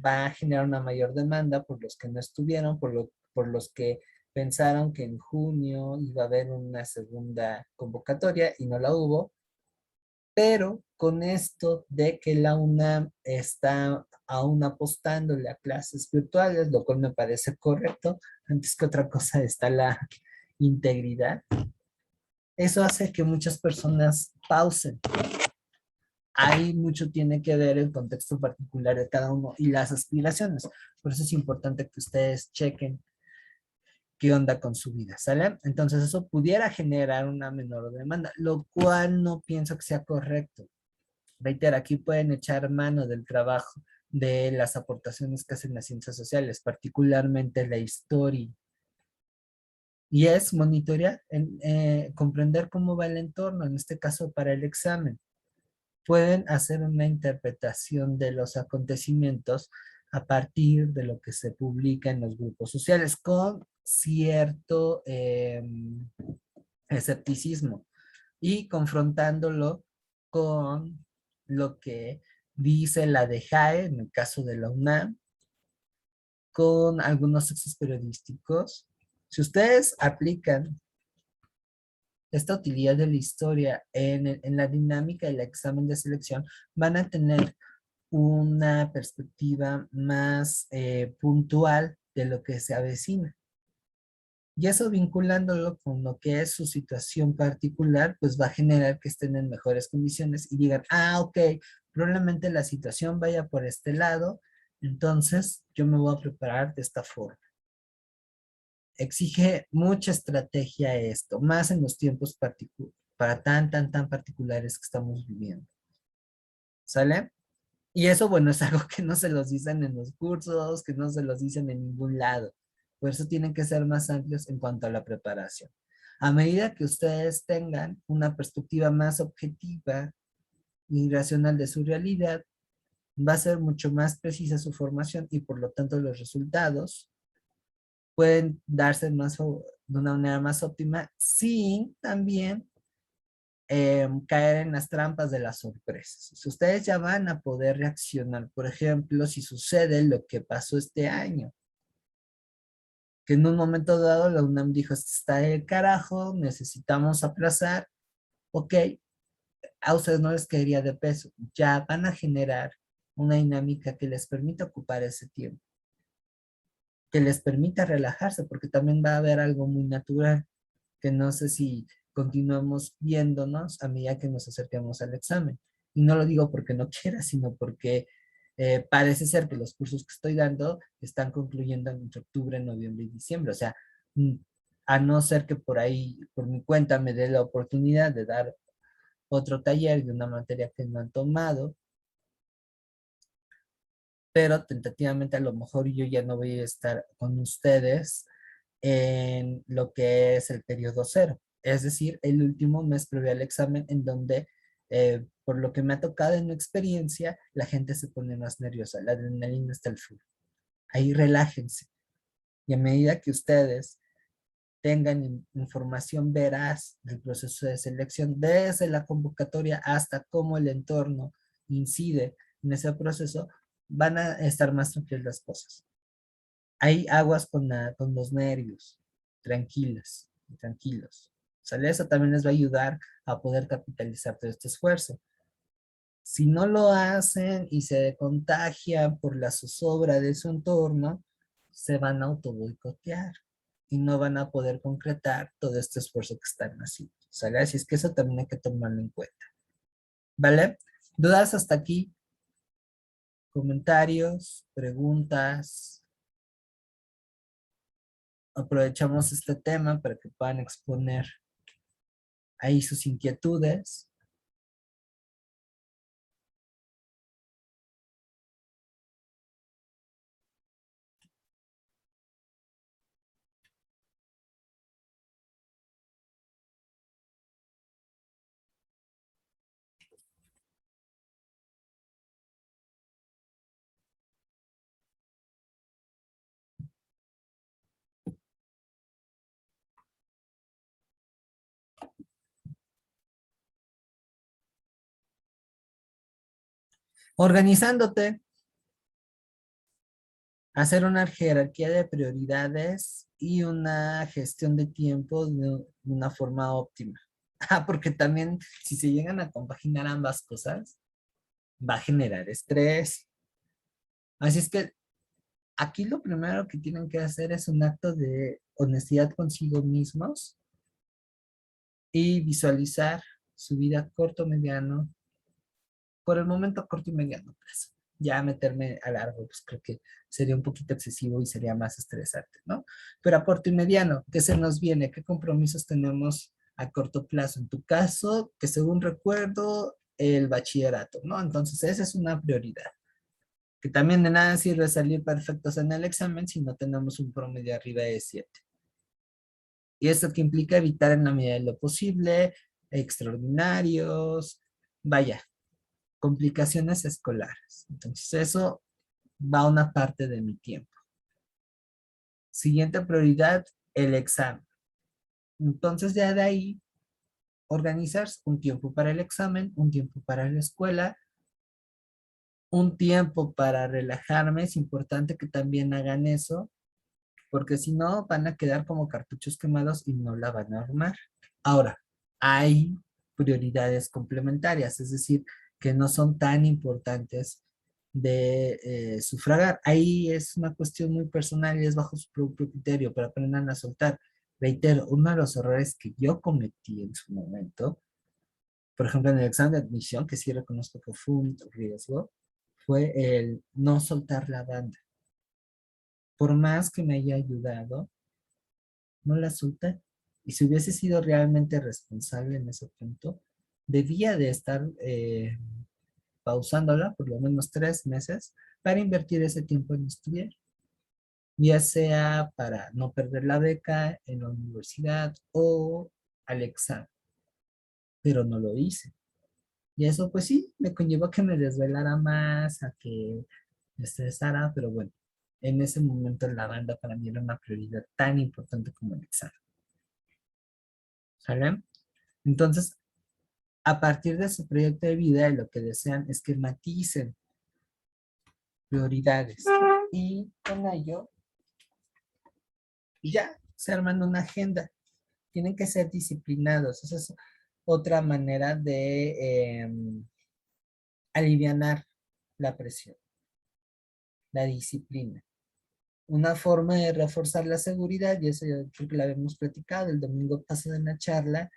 va a generar una mayor demanda por los que no estuvieron, por los que pensaron que en junio iba a haber una segunda convocatoria y no la hubo, pero con esto de que la UNAM está aún apostándole a clases virtuales, lo cual me parece correcto, antes que otra cosa está la integridad, eso hace que muchas personas pausen. Ahí mucho tiene que ver el contexto particular de cada uno y las aspiraciones. Por eso es importante que ustedes chequen qué onda con su vida, ¿sale? Entonces eso pudiera generar una menor demanda, lo cual no pienso que sea correcto. Reitero, aquí pueden echar mano del trabajo de las aportaciones que hacen las ciencias sociales, particularmente la historia. Y es monitorear, comprender cómo va el entorno, en este caso para el examen. Pueden hacer una interpretación de los acontecimientos a partir de lo que se publica en los grupos sociales, con cierto escepticismo y confrontándolo con lo que dice la DEJAE, en el caso de la UNAM, con algunos textos periodísticos. Si ustedes aplican esta utilidad de la historia en la dinámica del examen de selección, van a tener una perspectiva más puntual de lo que se avecina. Y eso vinculándolo con lo que es su situación particular, pues va a generar que estén en mejores condiciones y digan, ah, ok, probablemente la situación vaya por este lado, entonces yo me voy a preparar de esta forma. Exige mucha estrategia esto, más en los tiempos para tan particulares que estamos viviendo. ¿Sale? Y eso, bueno, es algo que no se los dicen en los cursos, que no se los dicen en ningún lado. Por eso tienen que ser más amplios en cuanto a la preparación. A medida que ustedes tengan una perspectiva más objetiva y racional de su realidad, va a ser mucho más precisa su formación y por lo tanto los resultados pueden darse de una manera más óptima sin también caer en las trampas de las sorpresas. Si ustedes ya van a poder reaccionar, por ejemplo, si sucede lo que pasó este año, que en un momento dado la UNAM dijo, "Esto está del carajo, necesitamos aplazar, ok, a ustedes no les caería de peso, ya van a generar una dinámica que les permita ocupar ese tiempo, que les permita relajarse, porque también va a haber algo muy natural, que no sé si continuamos viéndonos a medida que nos acerquemos al examen. Y no lo digo porque no quiera, sino porque parece ser que los cursos que estoy dando están concluyendo en octubre, noviembre y diciembre. O sea, mm, a no ser que por ahí, por mi cuenta, me dé la oportunidad de dar otro taller de una materia que no han tomado, pero tentativamente a lo mejor yo ya no voy a estar con ustedes en lo que es el periodo cero, es decir, el último mes previo al examen en donde, por lo que me ha tocado en mi experiencia, la gente se pone más nerviosa, la adrenalina está al full. Ahí relájense. Y a medida que ustedes tengan información veraz del proceso de selección, desde la convocatoria hasta cómo el entorno incide en ese proceso, van a estar más tranquilas las cosas. Hay aguas con los nervios, tranquilas, tranquilos. ¿Sale? Eso también les va a ayudar a poder capitalizar todo este esfuerzo. Si no lo hacen y se contagian por la zozobra de su entorno, se van a auto boicotear y no van a poder concretar todo este esfuerzo que están haciendo. ¿Sale? Así es que eso también hay que tomarlo en cuenta. ¿Vale? ¿Dudas hasta aquí? ¿Comentarios? ¿Preguntas? Aprovechamos este tema para que puedan exponer ahí sus inquietudes. Organizándote, hacer una jerarquía de prioridades y una gestión de tiempo de una forma óptima. Ah, porque también si se llegan a compaginar ambas cosas, va a generar estrés. Así es que aquí lo primero que tienen que hacer es un acto de honestidad consigo mismos y visualizar su vida corto, mediano, por el momento corto y mediano plazo. Ya meterme a largo, pues creo que sería un poquito excesivo y sería más estresante, ¿no? Pero a corto y mediano, ¿qué se nos viene? ¿Qué compromisos tenemos a corto plazo? En tu caso, que según recuerdo, el bachillerato, ¿no? Entonces, esa es una prioridad. Que también de nada sirve salir perfectos en el examen si no tenemos un promedio arriba de 7. Y esto que implica evitar en la medida de lo posible extraordinarios, vaya, complicaciones escolares. Entonces, eso va a una parte de mi tiempo. Siguiente prioridad, el examen. Entonces, ya de ahí, organizar un tiempo para el examen, un tiempo para la escuela, un tiempo para relajarme. Es importante que también hagan eso, porque si no, van a quedar como cartuchos quemados y no la van a armar. Ahora, hay prioridades complementarias, es decir, que no son tan importantes de sufragar. Ahí es una cuestión muy personal y es bajo su propio criterio, pero aprendan a soltar. Reitero, uno de los errores que yo cometí en su momento, por ejemplo, en el examen de admisión, que sí reconozco que fue un riesgo, fue el no soltar la banda. Por más que me haya ayudado, no la solté. Y si hubiese sido realmente responsable en ese punto, debía de estar pausándola por lo menos 3 meses para invertir ese tiempo en estudiar, ya sea para no perder la beca en la universidad o al examen, pero no lo hice. Y eso pues sí, me conllevó a que me desvelara más, a que me estresara, pero bueno, en ese momento la banda para mí era una prioridad tan importante como el examen. ¿Sale? Entonces, a partir de su proyecto de vida, lo que desean es que maticen prioridades. Y con ello, ya se arman una agenda. Tienen que ser disciplinados. Esa es otra manera de alivianar la presión, la disciplina. Una forma de reforzar la seguridad, y eso yo creo que la habíamos platicado el domingo pasado en la charla,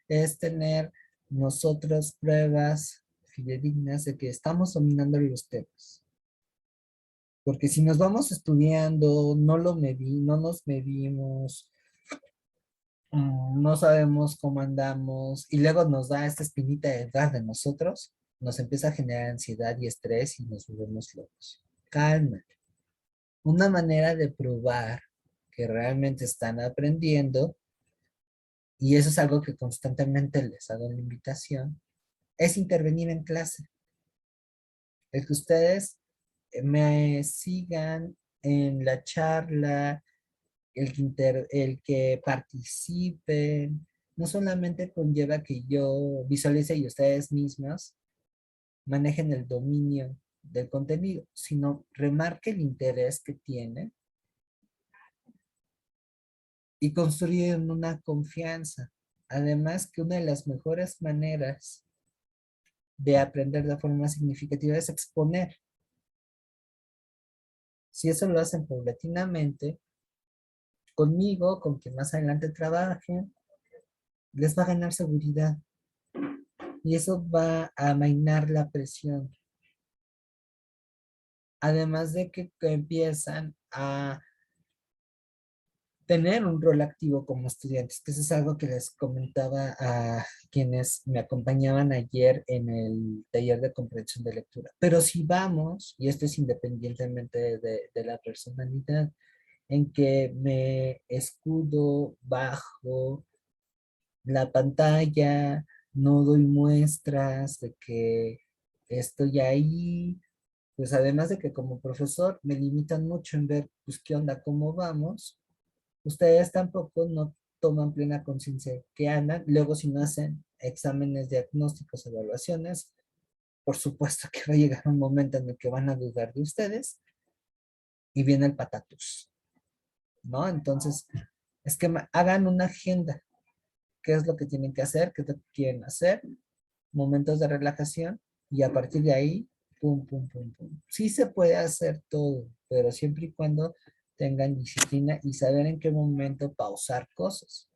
es tener nosotros pruebas fidedignas de que estamos dominando los temas. Porque si nos vamos estudiando, no nos medimos, no sabemos cómo andamos, y luego nos da esta espinita de dudar de nosotros, nos empieza a generar ansiedad y estrés y nos volvemos locos. Calma. Una manera de probar que realmente están aprendiendo, y eso es algo que constantemente les hago la invitación, es intervenir en clase. El que ustedes me sigan en la charla, el que participen, no solamente conlleva que yo visualice y ustedes mismos manejen el dominio del contenido, sino remarque el interés que tiene y construyen una confianza. Además, que una de las mejores maneras de aprender de forma significativa es exponer. Si eso lo hacen paulatinamente, conmigo, con quien más adelante trabajen, les va a ganar seguridad y eso va a amainar la presión. Además de que empiezan a tener un rol activo como estudiantes, que eso es algo que les comentaba a quienes me acompañaban ayer en el taller de comprensión de lectura. Pero si vamos, y esto es independientemente de la personalidad, en que me escudo bajo la pantalla, no doy muestras de que estoy ahí, pues además de que como profesor me limitan mucho en ver, pues qué onda, cómo vamos, ustedes tampoco no toman plena conciencia de que andan, luego si no hacen exámenes diagnósticos, evaluaciones, por supuesto que va a llegar un momento en el que van a dudar de ustedes y viene el patatus, ¿no? Entonces, es que hagan una agenda, qué es lo que tienen que hacer, qué es lo que quieren hacer, momentos de relajación y a partir de ahí, pum, pum, pum, pum. Sí se puede hacer todo, pero siempre y cuando tengan disciplina y saber en qué momento pausar cosas.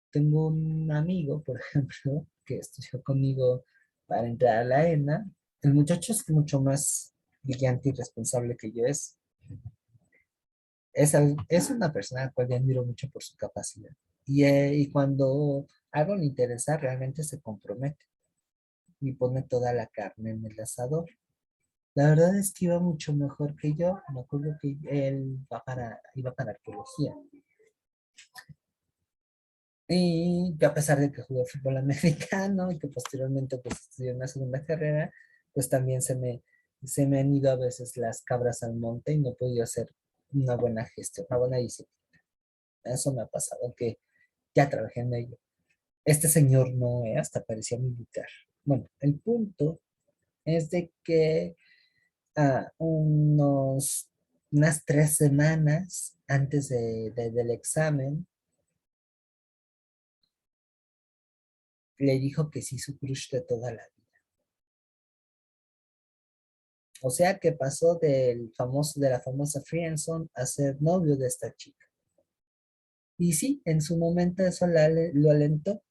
Tengo un amigo, por ejemplo, que estudió conmigo para entrar a la ENA. El muchacho es mucho más brillante y responsable que yo es una persona a la cual yo admiro mucho por su capacidad. Y cuando algo le interesa, realmente se compromete y pone toda la carne en el asador. La verdad es que iba mucho mejor que yo. Me acuerdo que él iba para arqueología. Y yo, a pesar de que jugué fútbol americano y que posteriormente pues estudié una segunda carrera, pues también se me han ido a veces las cabras al monte y no he podido hacer una buena gestión, una buena disciplina. Eso me ha pasado, que ya trabajé en ello. Este señor no, hasta parecía militar. Bueno, el punto es de que unas 3 semanas antes del examen, le dijo que sí su crush de toda la vida. O sea que pasó de la famosa friendzone a ser novio de esta chica. Y sí, en su momento eso lo alentó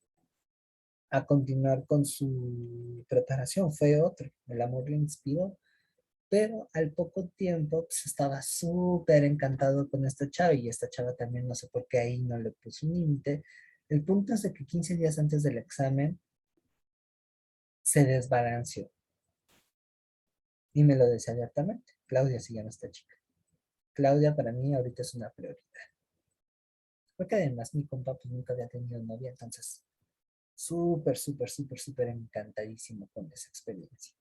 a continuar con su preparación. Fue otro, el amor le inspiró, pero al poco tiempo pues, estaba súper encantado con esta chava y esta chava también no sé por qué ahí no le puso un límite. El punto es de que 15 días antes del examen se desbalanceó y me lo decía abiertamente. Claudia se llama esta chica. Claudia para mí ahorita es una prioridad. Porque además mi compa pues nunca había tenido novia, entonces súper, súper, súper, súper encantadísimo con esa experiencia.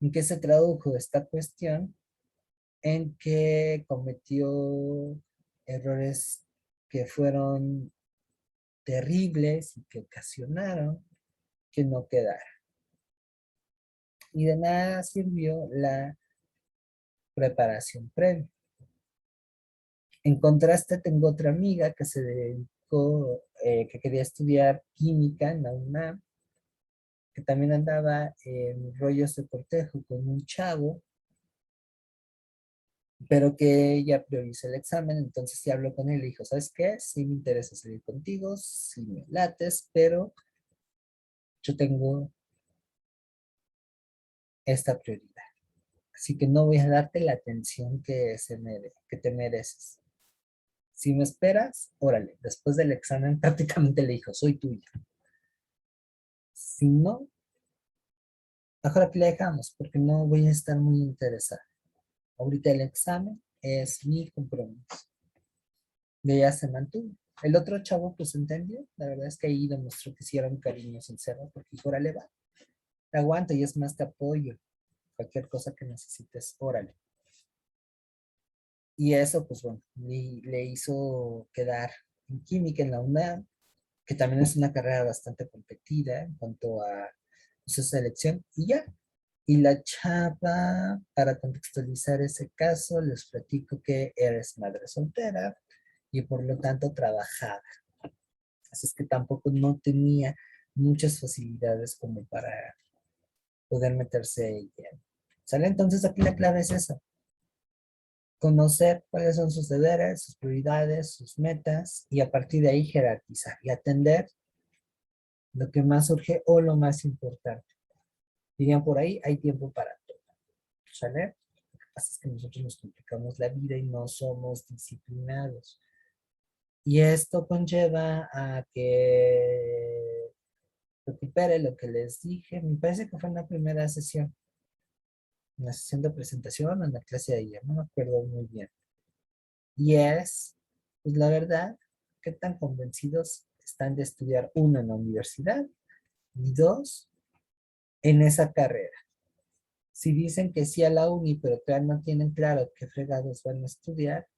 ¿En qué se tradujo esta cuestión? En que cometió errores que fueron terribles y que ocasionaron que no quedara. Y de nada sirvió la preparación previa. En contraste, tengo otra amiga que se dedicó, que quería estudiar química en la UNAM, que también andaba en rollos de cortejo con un chavo, pero que ella priorizó el examen, entonces sí habló con él y dijo, ¿sabes qué? Sí me interesa salir contigo, sí me lates, pero yo tengo esta prioridad. Así que no voy a darte la atención que te mereces. Si me esperas, órale, después del examen prácticamente le dijo, soy tuya. Si no, mejor aquí la dejamos porque no voy a estar muy interesada. Ahorita el examen es mi compromiso. Y ella se mantuvo. El otro chavo pues entendió, la verdad es que ahí demostró que sí era un cariño sincero porque dijo, órale va, te aguanto y es más te apoyo, cualquier cosa que necesites, órale. Y eso pues bueno, le hizo quedar en química en la UNAM, que también es una carrera bastante competida en cuanto a su selección, y ya. Y la chava, para contextualizar ese caso, les platico que eres madre soltera y por lo tanto trabajaba. Así es que tampoco no tenía muchas facilidades como para poder meterse ella. ¿Sale? Entonces aquí la clave es esa. Conocer cuáles son sus deberes, sus prioridades, sus metas y a partir de ahí jerarquizar y atender lo que más urge o lo más importante. Dirían por ahí, hay tiempo para todo. ¿Sale? Lo que pasa es que nosotros nos complicamos la vida y no somos disciplinados. Y esto conlleva a que recupere lo que les dije. Me parece que fue en la primera sesión, en la sesión de presentación o en la clase de ayer, no me acuerdo muy bien. Y es, pues la verdad, qué tan convencidos están de estudiar uno en la universidad y dos, en esa carrera. Si dicen que sí a la uni, pero todavía no tienen claro qué fregados van a estudiar,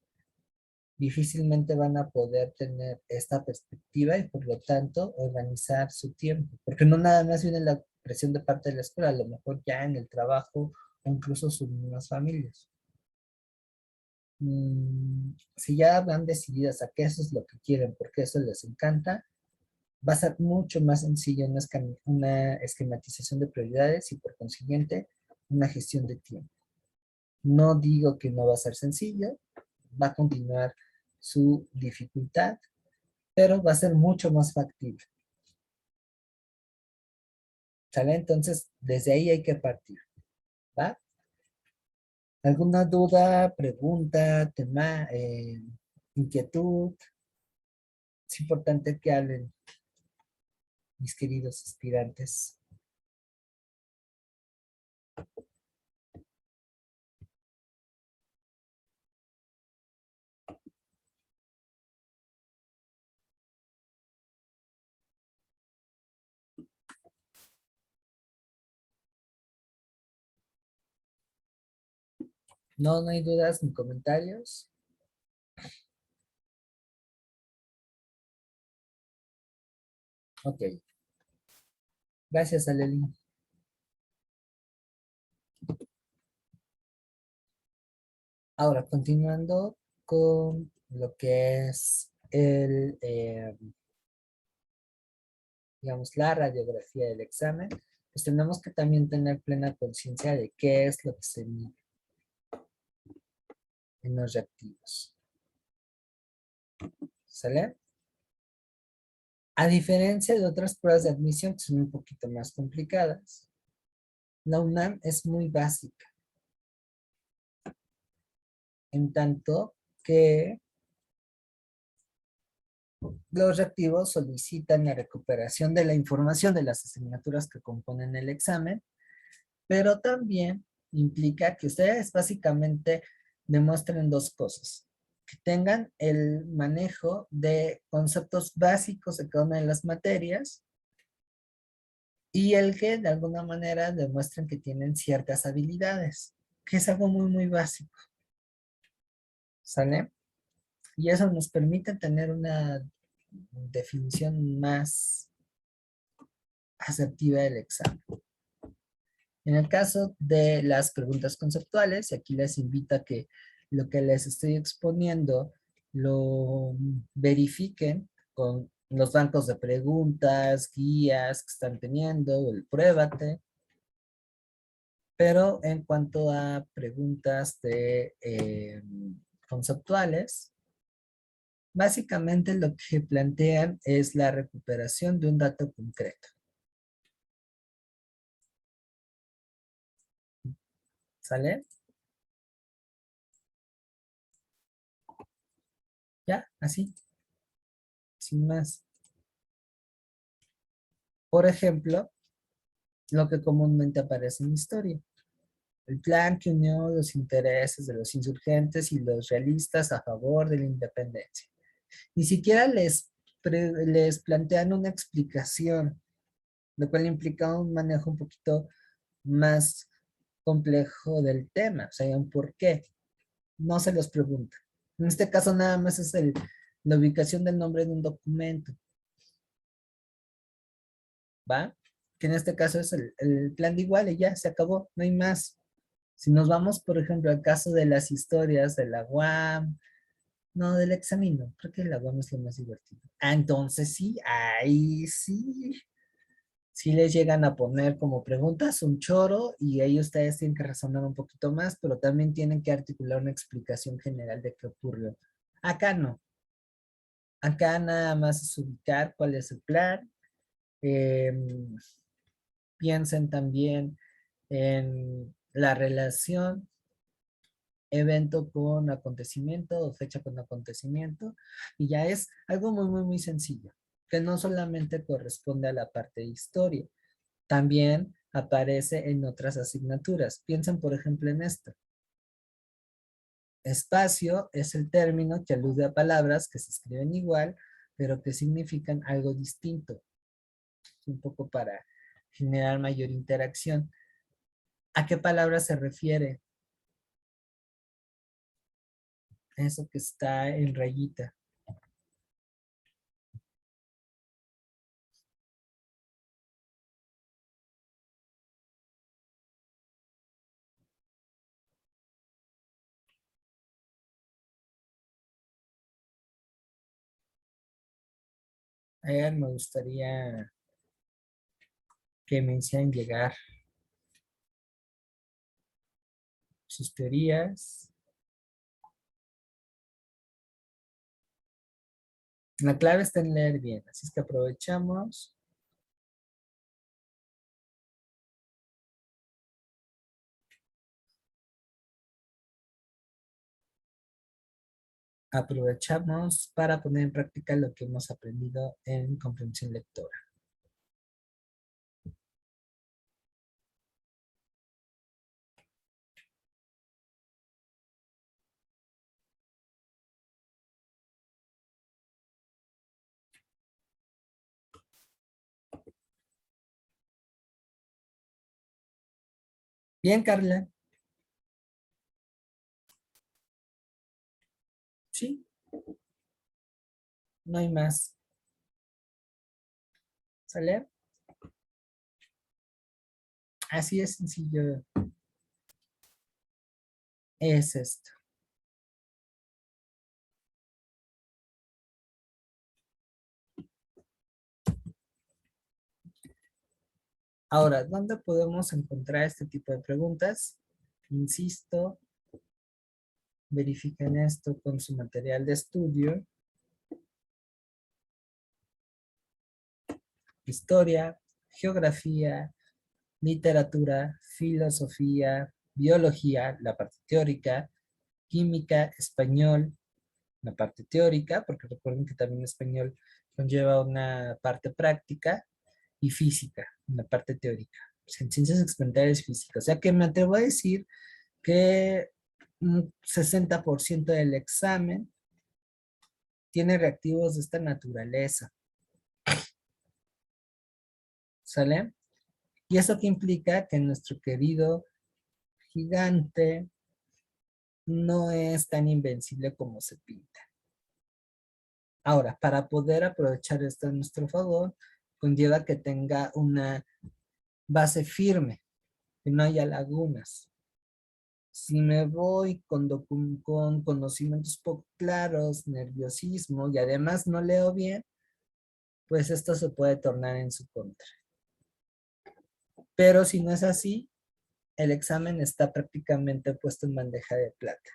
difícilmente van a poder tener esta perspectiva y por lo tanto organizar su tiempo, porque no nada más viene la presión de parte de la escuela, a lo mejor ya en el trabajo o incluso sus mismas familias. Si ya van decididas a que eso es lo que quieren, porque eso les encanta, va a ser mucho más sencillo una esquematización de prioridades y por consiguiente una gestión de tiempo. No digo que no va a ser sencillo, va a continuar su dificultad, pero va a ser mucho más factible. ¿Sale? Entonces, desde ahí hay que partir, ¿va? ¿Alguna duda, pregunta, tema, inquietud? Es importante que hablen, mis queridos aspirantes. No, no hay dudas ni comentarios. Ok, gracias, Aleli. Ahora, continuando con lo que es digamos, la radiografía del examen, pues tenemos que también tener plena conciencia de qué es lo que se mide en los reactivos. ¿Sale? A diferencia de otras pruebas de admisión que son un poquito más complicadas, la UNAM es muy básica, en tanto que los reactivos solicitan la recuperación de la información de las asignaturas que componen el examen, pero también implica que ustedes básicamente demuestren dos cosas: que tengan el manejo de conceptos básicos de cada una de las materias y el que de alguna manera demuestren que tienen ciertas habilidades, que es algo muy, muy básico, ¿sale? Y eso nos permite tener una definición más asertiva del examen. En el caso de las preguntas conceptuales, aquí les invito a que lo que les estoy exponiendo lo verifiquen con los bancos de preguntas, guías que están teniendo, o el Pruébate. Pero en cuanto a preguntas de conceptuales, básicamente lo que plantean es la recuperación de un dato concreto. ¿Sale? Ya, así, sin más. Por ejemplo, lo que comúnmente aparece en historia: el plan que unió los intereses de los insurgentes y los realistas a favor de la independencia. Ni siquiera les plantean una explicación, lo cual implica un manejo un poquito más complejo del tema, o sea, un por qué. No se los pregunta. En este caso nada más es la ubicación del nombre de un documento, ¿va? Que en este caso es el plan de igual y ya, se acabó, no hay más. Si nos vamos, por ejemplo, al caso de las historias de la UAM, no, del examen, no, creo que la UAM es lo más divertido. Ah, entonces sí, ahí sí, sí les llegan a poner como preguntas un choro y ahí ustedes tienen que razonar un poquito más, pero también tienen que articular una explicación general de qué ocurrió. Acá no, acá nada más es ubicar cuál es el plan. em, Piensen también en la relación evento con acontecimiento o fecha con acontecimiento, y ya es algo muy, muy, muy sencillo, que no solamente corresponde a la parte de historia, también aparece en otras asignaturas. Piensen, por ejemplo, en esto. Espacio es el término que alude a palabras que se escriben igual, pero que significan algo distinto, un poco para generar mayor interacción. ¿A qué palabra se refiere eso que está en rayita? A ver, me gustaría que me hicieran llegar sus teorías. La clave está en leer bien, así es que aprovechamos para poner en práctica lo que hemos aprendido en comprensión lectora. Bien, Carla. Sí, no hay más. ¿Sale? Así es sencillo. Es esto. Ahora, ¿dónde podemos encontrar este tipo de preguntas? Insisto, verifiquen esto con su material de estudio. historia, geografía, literatura, filosofía, biología, la parte teórica, química, español, la parte teórica, porque recuerden que también español conlleva una parte práctica, y física, la parte teórica, en ciencias experimentales físicas. O sea que me atrevo a decir que un 60% del examen tiene reactivos de esta naturaleza. ¿Sale? Y eso que implica que nuestro querido gigante no es tan invencible como se pinta. Ahora, para poder aprovechar esto a nuestro favor, conlleva que tenga una base firme, que no haya lagunas. Si me voy con conocimientos poco claros, nerviosismo y además no leo bien, pues esto se puede tornar en su contra. Pero si no es así, el examen está prácticamente puesto en bandeja de plata.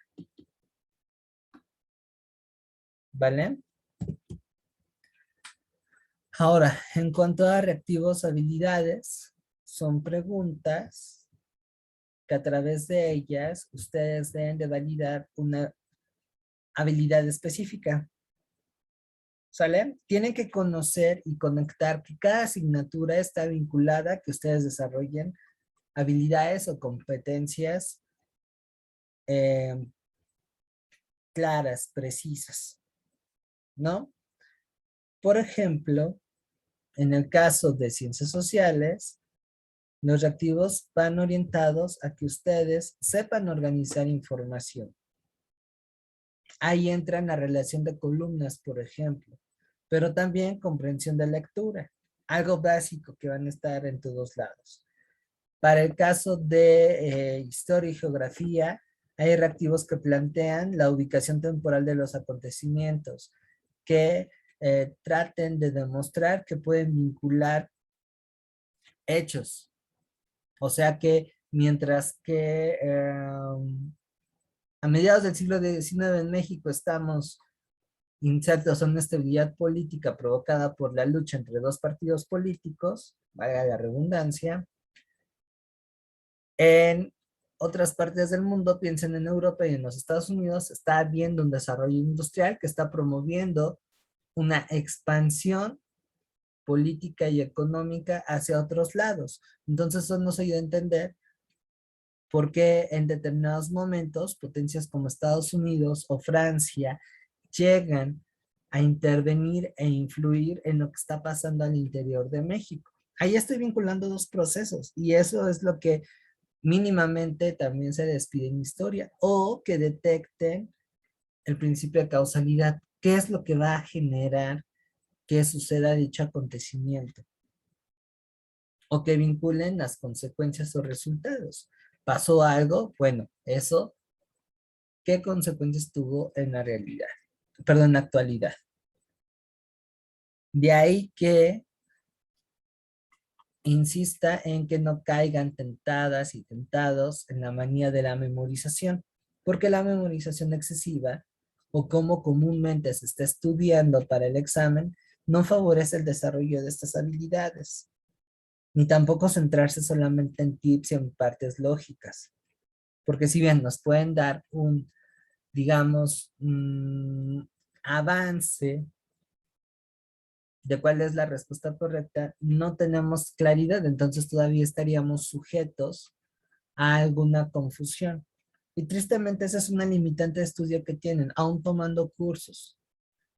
¿Vale? Ahora, en cuanto a reactivos habilidades, son preguntas que a través de ellas ustedes deben de validar una habilidad específica. ¿Sale? Tienen que conocer y conectar que cada asignatura está vinculada a que ustedes desarrollen habilidades o competencias eh, claras, precisas, ¿no? Por ejemplo, en el caso de ciencias sociales, los reactivos van orientados a que ustedes sepan organizar información. Ahí entra la relación de columnas, por ejemplo, pero también comprensión de lectura, algo básico que van a estar en todos lados. Para el caso de historia y geografía, hay reactivos que plantean la ubicación temporal de los acontecimientos, que traten de demostrar que pueden vincular hechos. O sea que mientras que a mediados del siglo XIX en México estamos insertos en una estabilidad política provocada por la lucha entre dos partidos políticos, valga la redundancia, en otras partes del mundo, piensen en Europa y en los Estados Unidos, está habiendo un desarrollo industrial que está promoviendo una expansión política y económica hacia otros lados. Entonces eso nos ayuda a entender por qué en determinados momentos potencias como Estados Unidos o Francia llegan a intervenir e influir en lo que está pasando al interior de México. Ahí estoy vinculando dos procesos y eso es lo que mínimamente también se despide en historia, o que detecten el principio de causalidad. ¿Qué es lo que va a generar que suceda dicho acontecimiento? O que vinculen las consecuencias o resultados. ¿Pasó algo? Bueno, eso, ¿qué consecuencias tuvo en la realidad? Perdón, en la actualidad. De ahí que insista en que no caigan tentadas y tentados en la manía de la memorización, porque la memorización excesiva, o como comúnmente se está estudiando para el examen, no favorece el desarrollo de estas habilidades, ni tampoco centrarse solamente en tips y en partes lógicas, porque si bien nos pueden dar un, digamos, avance de cuál es la respuesta correcta, no tenemos claridad, entonces todavía estaríamos sujetos a alguna confusión. Y tristemente esa es una limitante de estudio que tienen, aún tomando cursos.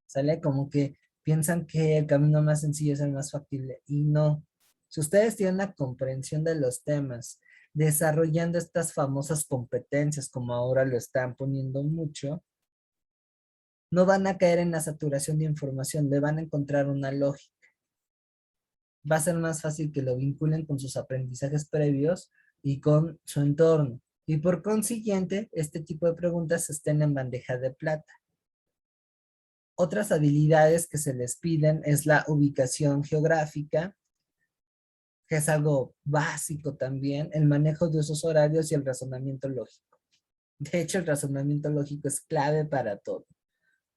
¿Sale? Como que piensan que el camino más sencillo es el más factible y no. Si ustedes tienen la comprensión de los temas, desarrollando estas famosas competencias como ahora lo están poniendo mucho, no van a caer en la saturación de información, le van a encontrar una lógica. Va a ser más fácil que lo vinculen con sus aprendizajes previos y con su entorno. Y por consiguiente, este tipo de preguntas estén en bandeja de plata. Otras habilidades que se les piden es la ubicación geográfica, que es algo básico también, el manejo de usos horarios y el razonamiento lógico. De hecho, el razonamiento lógico es clave para todo.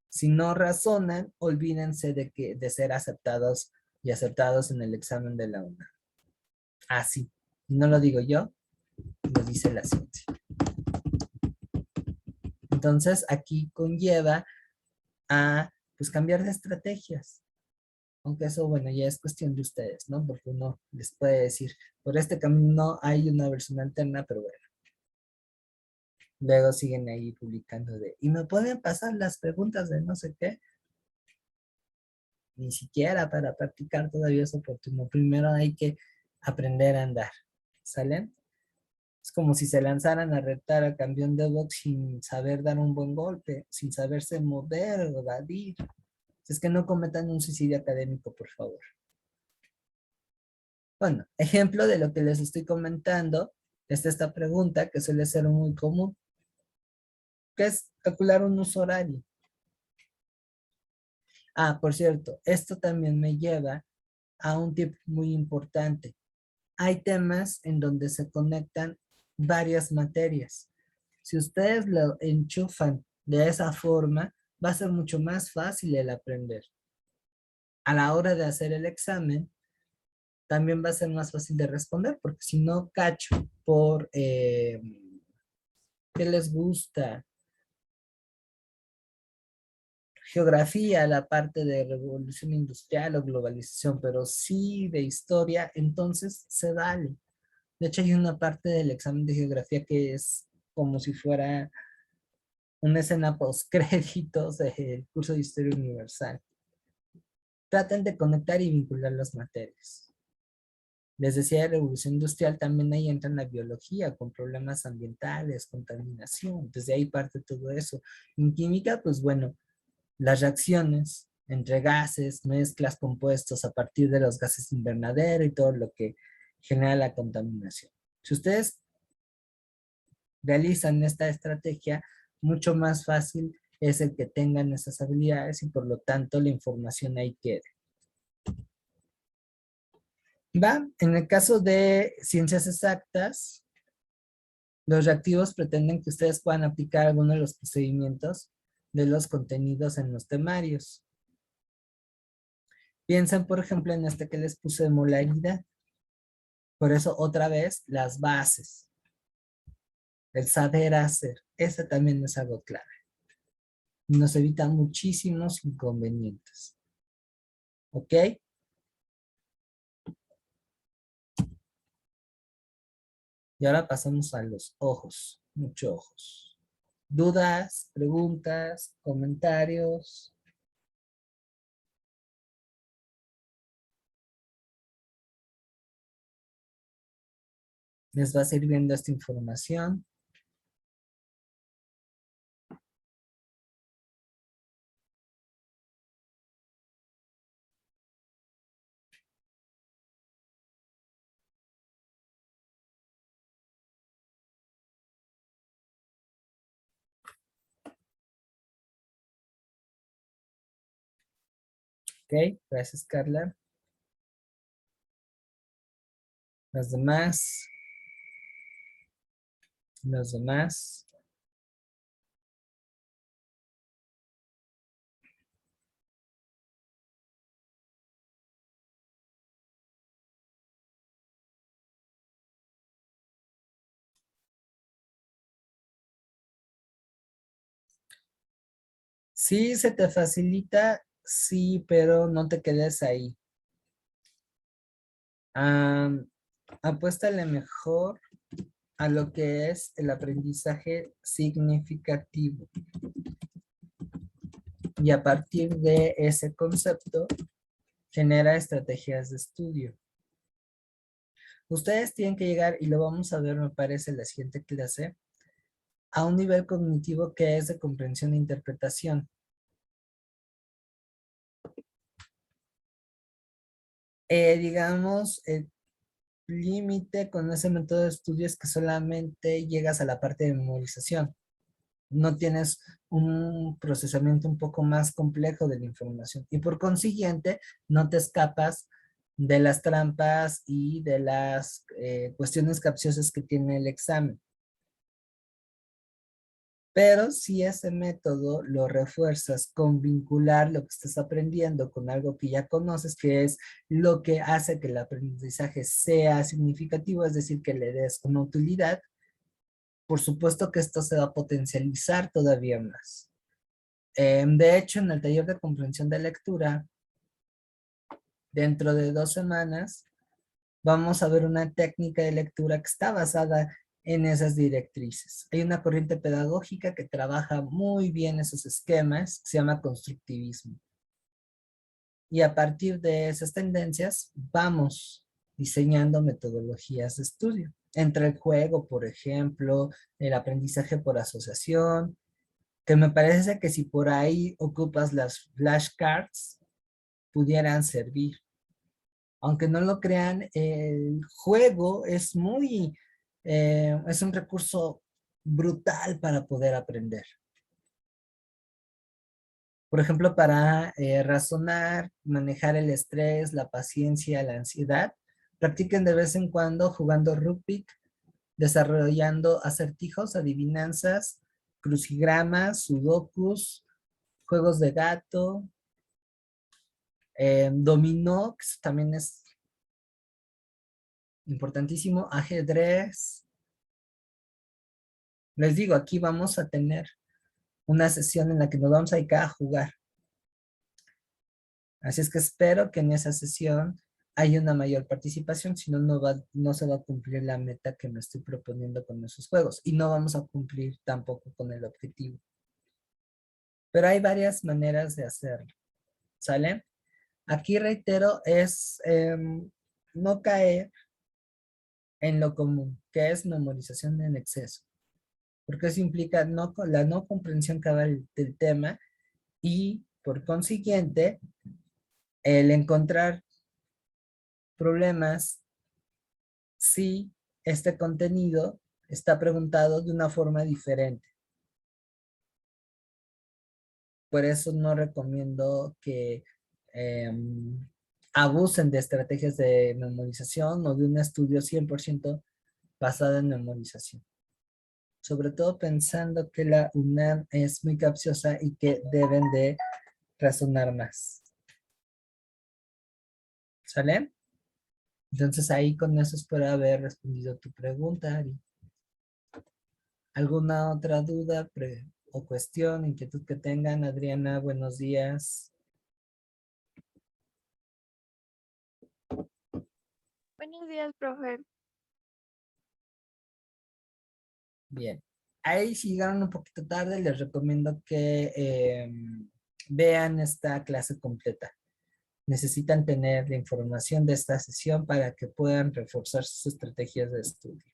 Si no razonan, olvídense de ser aceptados y aceptados en el examen de la UNAM. Así. No lo digo yo, lo dice la ciencia. Entonces, aquí conlleva a pues cambiar de estrategias. Aunque eso, bueno, ya es cuestión de ustedes, ¿no? Porque uno les puede decir, por este camino hay una versión alterna, pero bueno. Luego siguen ahí publicando y me pueden pasar las preguntas de no sé qué. Ni siquiera para practicar todavía es oportuno. Primero hay que aprender a andar. ¿Salen? Es como si se lanzaran a retar al campeón de box sin saber dar un buen golpe, sin saberse mover o evadir. Es que no cometan un suicidio académico, por favor. Bueno, ejemplo de lo que les estoy comentando es esta pregunta que suele ser muy común, que es calcular un uso horario. Ah, por cierto, esto también me lleva a un tip muy importante. Hay temas en donde se conectan varias materias. Si ustedes lo enchufan de esa forma, va a ser mucho más fácil el aprender. A la hora de hacer el examen, también va a ser más fácil de responder, porque si no cacho por qué les gusta, geografía, la parte de revolución industrial o globalización, pero sí de historia, entonces se vale. De hecho, hay una parte del examen de geografía que es como si fuera una escena post créditos del curso de historia universal. Traten de conectar y vincular las materias. Les decía de revolución industrial, también ahí entra la biología con problemas ambientales, contaminación, desde ahí parte todo eso. En química, pues bueno, las reacciones entre gases, mezclas, compuestos a partir de los gases invernadero y todo lo que genera la contaminación. Si ustedes realizan esta estrategia, mucho más fácil es el que tengan esas habilidades y por lo tanto la información ahí quede. ¿Va? En el caso de ciencias exactas, los reactivos pretenden que ustedes puedan aplicar algunos de los procedimientos de los contenidos en los temarios. Piensen, por ejemplo, en este que les puse de molaridad. Por eso, otra vez, las bases. El saber hacer. Ese también es algo clave. Nos evita muchísimos inconvenientes. ¿Ok? Y ahora pasamos a los ojos. Muchos ojos. ¿Dudas, preguntas, comentarios? ¿Les va sirviendo esta información? ¿Ok? Gracias, Carla. Los demás. Los demás. Sí, se te facilita, sí, pero no te quedes ahí. Apuéstale mejor a lo que es el aprendizaje significativo. Y a partir de ese concepto, genera estrategias de estudio. Ustedes tienen que llegar, y lo vamos a ver, me parece, en la siguiente clase, a un nivel cognitivo que es de comprensión e interpretación. Digamos, el límite con ese método de estudio es que solamente llegas a la parte de memorización. No tienes un procesamiento un poco más complejo de la información y por consiguiente no te escapas de las trampas y de las cuestiones capciosas que tiene el examen. Pero si ese método lo refuerzas con vincular lo que estás aprendiendo con algo que ya conoces, que es lo que hace que el aprendizaje sea significativo, es decir, que le des una utilidad, por supuesto que esto se va a potencializar todavía más. De hecho, en el taller de comprensión de lectura, dentro de 2 semanas, vamos a ver una técnica de lectura que está basada en esas directrices. Hay una corriente pedagógica que trabaja muy bien esos esquemas, que se llama constructivismo. Y a partir de esas tendencias, vamos diseñando metodologías de estudio. Entre el juego, por ejemplo, el aprendizaje por asociación, que me parece que si por ahí ocupas las flashcards, pudieran servir. Aunque no lo crean, el juego es un recurso brutal para poder aprender. Por ejemplo, para razonar, manejar el estrés, la paciencia, la ansiedad, practiquen de vez en cuando jugando Rubik, desarrollando acertijos, adivinanzas, crucigramas, sudokus, juegos de gato, dominó, que también es importantísimo, ajedrez. Les digo, aquí vamos a tener una sesión en la que nos vamos a dedicar a jugar. Así es que espero que en esa sesión haya una mayor participación, si no, no se va a cumplir la meta que me estoy proponiendo con esos juegos y no vamos a cumplir tampoco con el objetivo. Pero hay varias maneras de hacerlo, ¿sale? Aquí reitero, es no caer en lo común, que es memorización en exceso, porque eso implica la no comprensión cabal del tema y por consiguiente el encontrar problemas si este contenido está preguntado de una forma diferente. Por eso no recomiendo que abusen de estrategias de memorización o de un estudio 100% basado en memorización. Sobre todo pensando que la UNAM es muy capciosa y que deben de razonar más. ¿Sale? Entonces ahí con eso espero haber respondido tu pregunta, Ari. ¿Alguna otra duda o cuestión, inquietud que tengan? Adriana, buenos días. Buenos días, profe. Bien. Ahí si llegaron un poquito tarde, les recomiendo que vean esta clase completa. Necesitan tener la información de esta sesión para que puedan reforzar sus estrategias de estudio.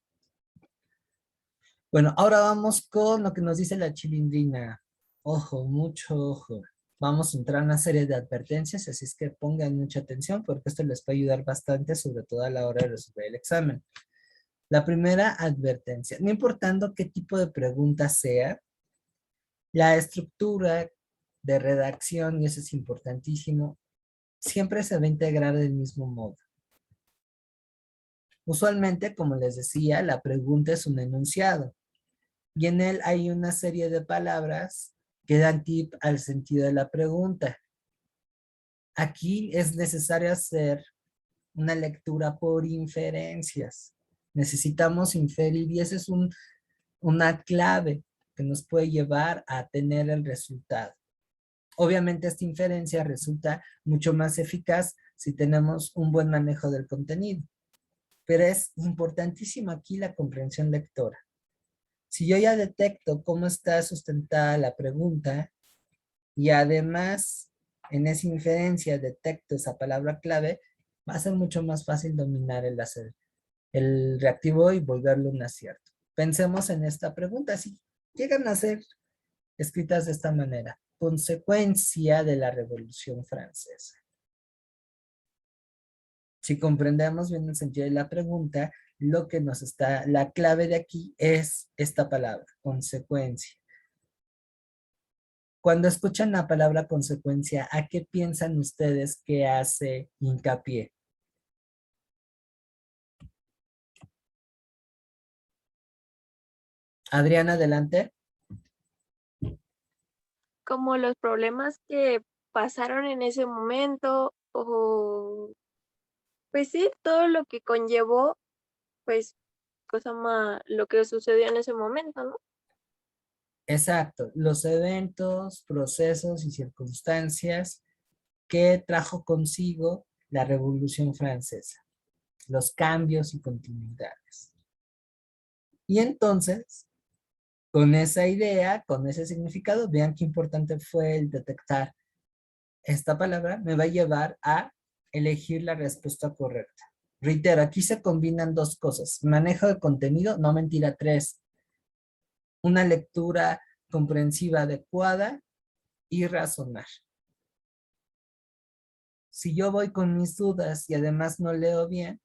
Bueno, ahora vamos con lo que nos dice la chilindrina. Ojo, mucho ojo. Vamos a entrar a una serie de advertencias, así es que pongan mucha atención porque esto les va a ayudar bastante, sobre todo a la hora de resolver el examen. La primera advertencia, no importando qué tipo de pregunta sea, la estructura de redacción, y eso es importantísimo, siempre se va a integrar del mismo modo. Usualmente, como les decía, la pregunta es un enunciado y en él hay una serie de palabras que dan tip al sentido de la pregunta. Aquí es necesario hacer una lectura por inferencias. Necesitamos inferir y esa es una clave que nos puede llevar a tener el resultado. Obviamente esta inferencia resulta mucho más eficaz si tenemos un buen manejo del contenido, pero es importantísimo aquí la comprensión lectora. Si yo ya detecto cómo está sustentada la pregunta y además en esa inferencia detecto esa palabra clave, va a ser mucho más fácil dominar el reactivo y volverlo un acierto. Pensemos en esta pregunta. Si llegan a ser escritas de esta manera, consecuencia de la Revolución Francesa. Si comprendemos bien el sentido de la pregunta, la clave de aquí es esta palabra, consecuencia. Cuando escuchan la palabra consecuencia, ¿a qué piensan ustedes que hace hincapié? Adriana, adelante. como los problemas que pasaron en ese momento o, pues sí, todo lo que conllevó, pues, lo que sucedió en ese momento, ¿no? Exacto, los eventos, procesos y circunstancias que trajo consigo la Revolución Francesa, los cambios y continuidades. Y entonces, con esa idea, con ese significado, vean qué importante fue el detectar esta palabra, me va a llevar a elegir la respuesta correcta. Reitero, aquí se combinan dos cosas: manejo de contenido, no mentira, tres, una lectura comprensiva adecuada y razonar. Si yo voy con mis dudas y además no leo bien,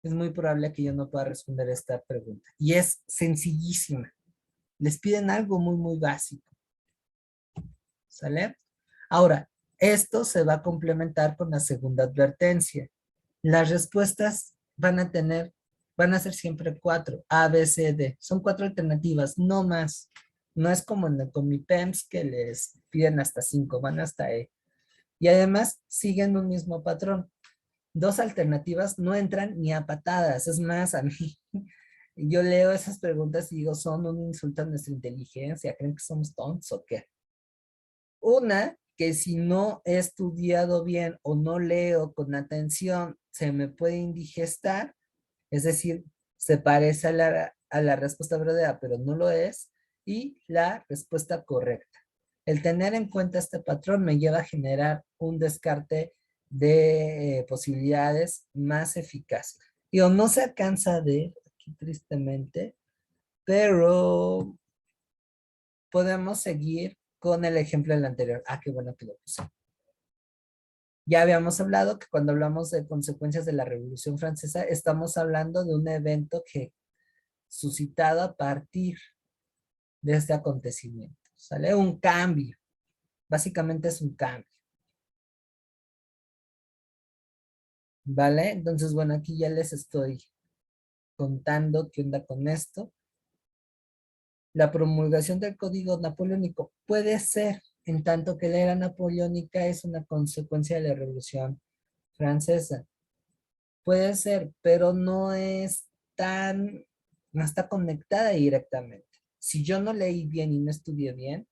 es muy probable que yo no pueda responder esta pregunta. Y es sencillísima. Les piden algo muy, muy básico. ¿Sale? Ahora, esto se va a complementar con la segunda advertencia. Las respuestas van a ser siempre cuatro: A, B, C, D. Son cuatro alternativas, no más. No es como en el Comipems que les piden hasta cinco, van hasta E. Y además siguen un mismo patrón. Dos alternativas no entran ni a patadas. Es más, a mí, yo leo esas preguntas y digo, son un insulto a nuestra inteligencia. ¿Creen que somos tontos o qué? Una, que si no he estudiado bien o no leo con atención, se me puede indigestar, es decir, se parece a la respuesta verdadera, pero no lo es, y la respuesta correcta. El tener en cuenta este patrón me lleva a generar un descarte de posibilidades más eficaz. Digo, no se alcanza de, aquí tristemente, pero podemos seguir con el ejemplo del anterior. Ah, qué bueno que lo puse. Ya habíamos hablado que cuando hablamos de consecuencias de la Revolución Francesa, estamos hablando de un evento que suscitado a partir de este acontecimiento. ¿Sale? Un cambio. Básicamente es un cambio. ¿Vale? Entonces, bueno, aquí ya les estoy contando qué onda con esto. La promulgación del Código Napoleónico puede ser, en tanto que la era napoleónica es una consecuencia de la Revolución Francesa. Puede ser, pero no está conectada directamente. Si yo no leí bien y no estudié bien,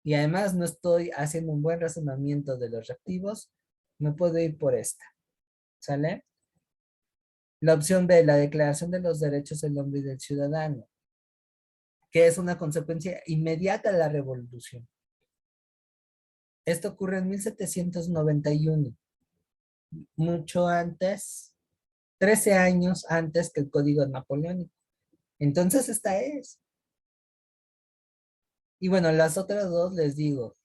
y además no estoy haciendo un buen razonamiento de los reactivos, me puedo ir por esta. ¿Sale? La opción B, la Declaración de los Derechos del Hombre y del Ciudadano, que es una consecuencia inmediata de la Revolución. Esto ocurre en 1791, mucho antes, 13 años antes que el Código Napoleónico. Entonces esta es. Y bueno, las otras dos les digo,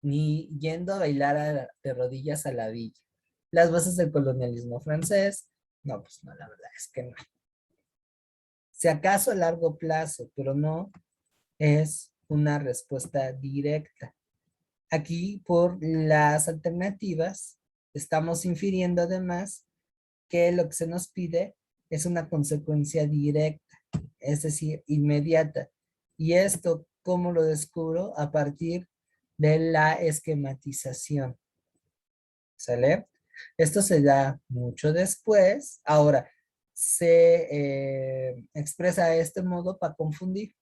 ni yendo a bailar de rodillas a la villa. Las bases del colonialismo francés, no, pues no, la verdad es que no. Si acaso a largo plazo, pero no es una respuesta directa. Aquí, por las alternativas, estamos infiriendo además que lo que se nos pide es una consecuencia directa, es decir, inmediata. Y esto, ¿cómo lo descubro? A partir de la esquematización. ¿Sale? Esto se da mucho después. Ahora, se expresa de este modo para confundir.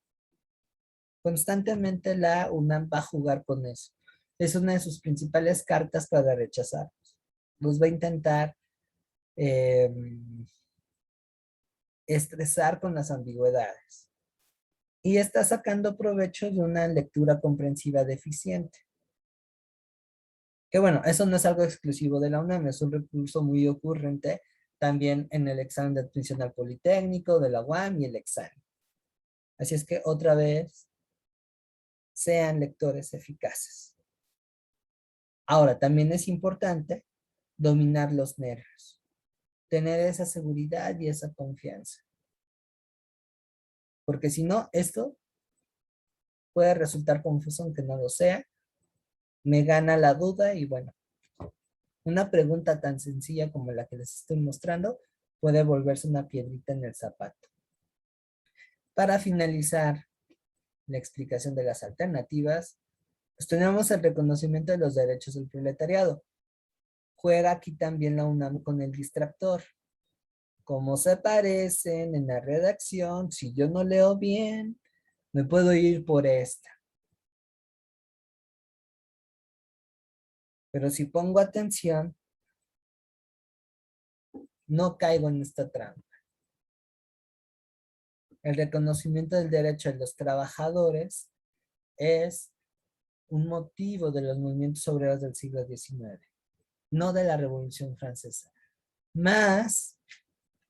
Constantemente la UNAM va a jugar con eso. Es una de sus principales cartas para rechazarlos. Los va a intentar eh, estresar con las ambigüedades. Y está sacando provecho de una lectura comprensiva deficiente. Que bueno, eso no es algo exclusivo de la UNAM, es un recurso muy ocurrente también en el examen de admisión al Politécnico, de la UAM y el examen. Así es que otra vez, sean lectores eficaces. Ahora, también es importante dominar los nervios, tener esa seguridad y esa confianza. Porque si no, esto puede resultar confuso aunque no lo sea. Me gana la duda y bueno, una pregunta tan sencilla como la que les estoy mostrando puede volverse una piedrita en el zapato. Para finalizar la explicación de las alternativas, pues tenemos el reconocimiento de los derechos del proletariado. Juega aquí también la UNAM con el distractor. Como se parecen en la redacción, si yo no leo bien, me puedo ir por esta. Pero si pongo atención, no caigo en esta trampa. El reconocimiento del derecho de los trabajadores es un motivo de los movimientos obreros del siglo XIX, no de la Revolución Francesa. Más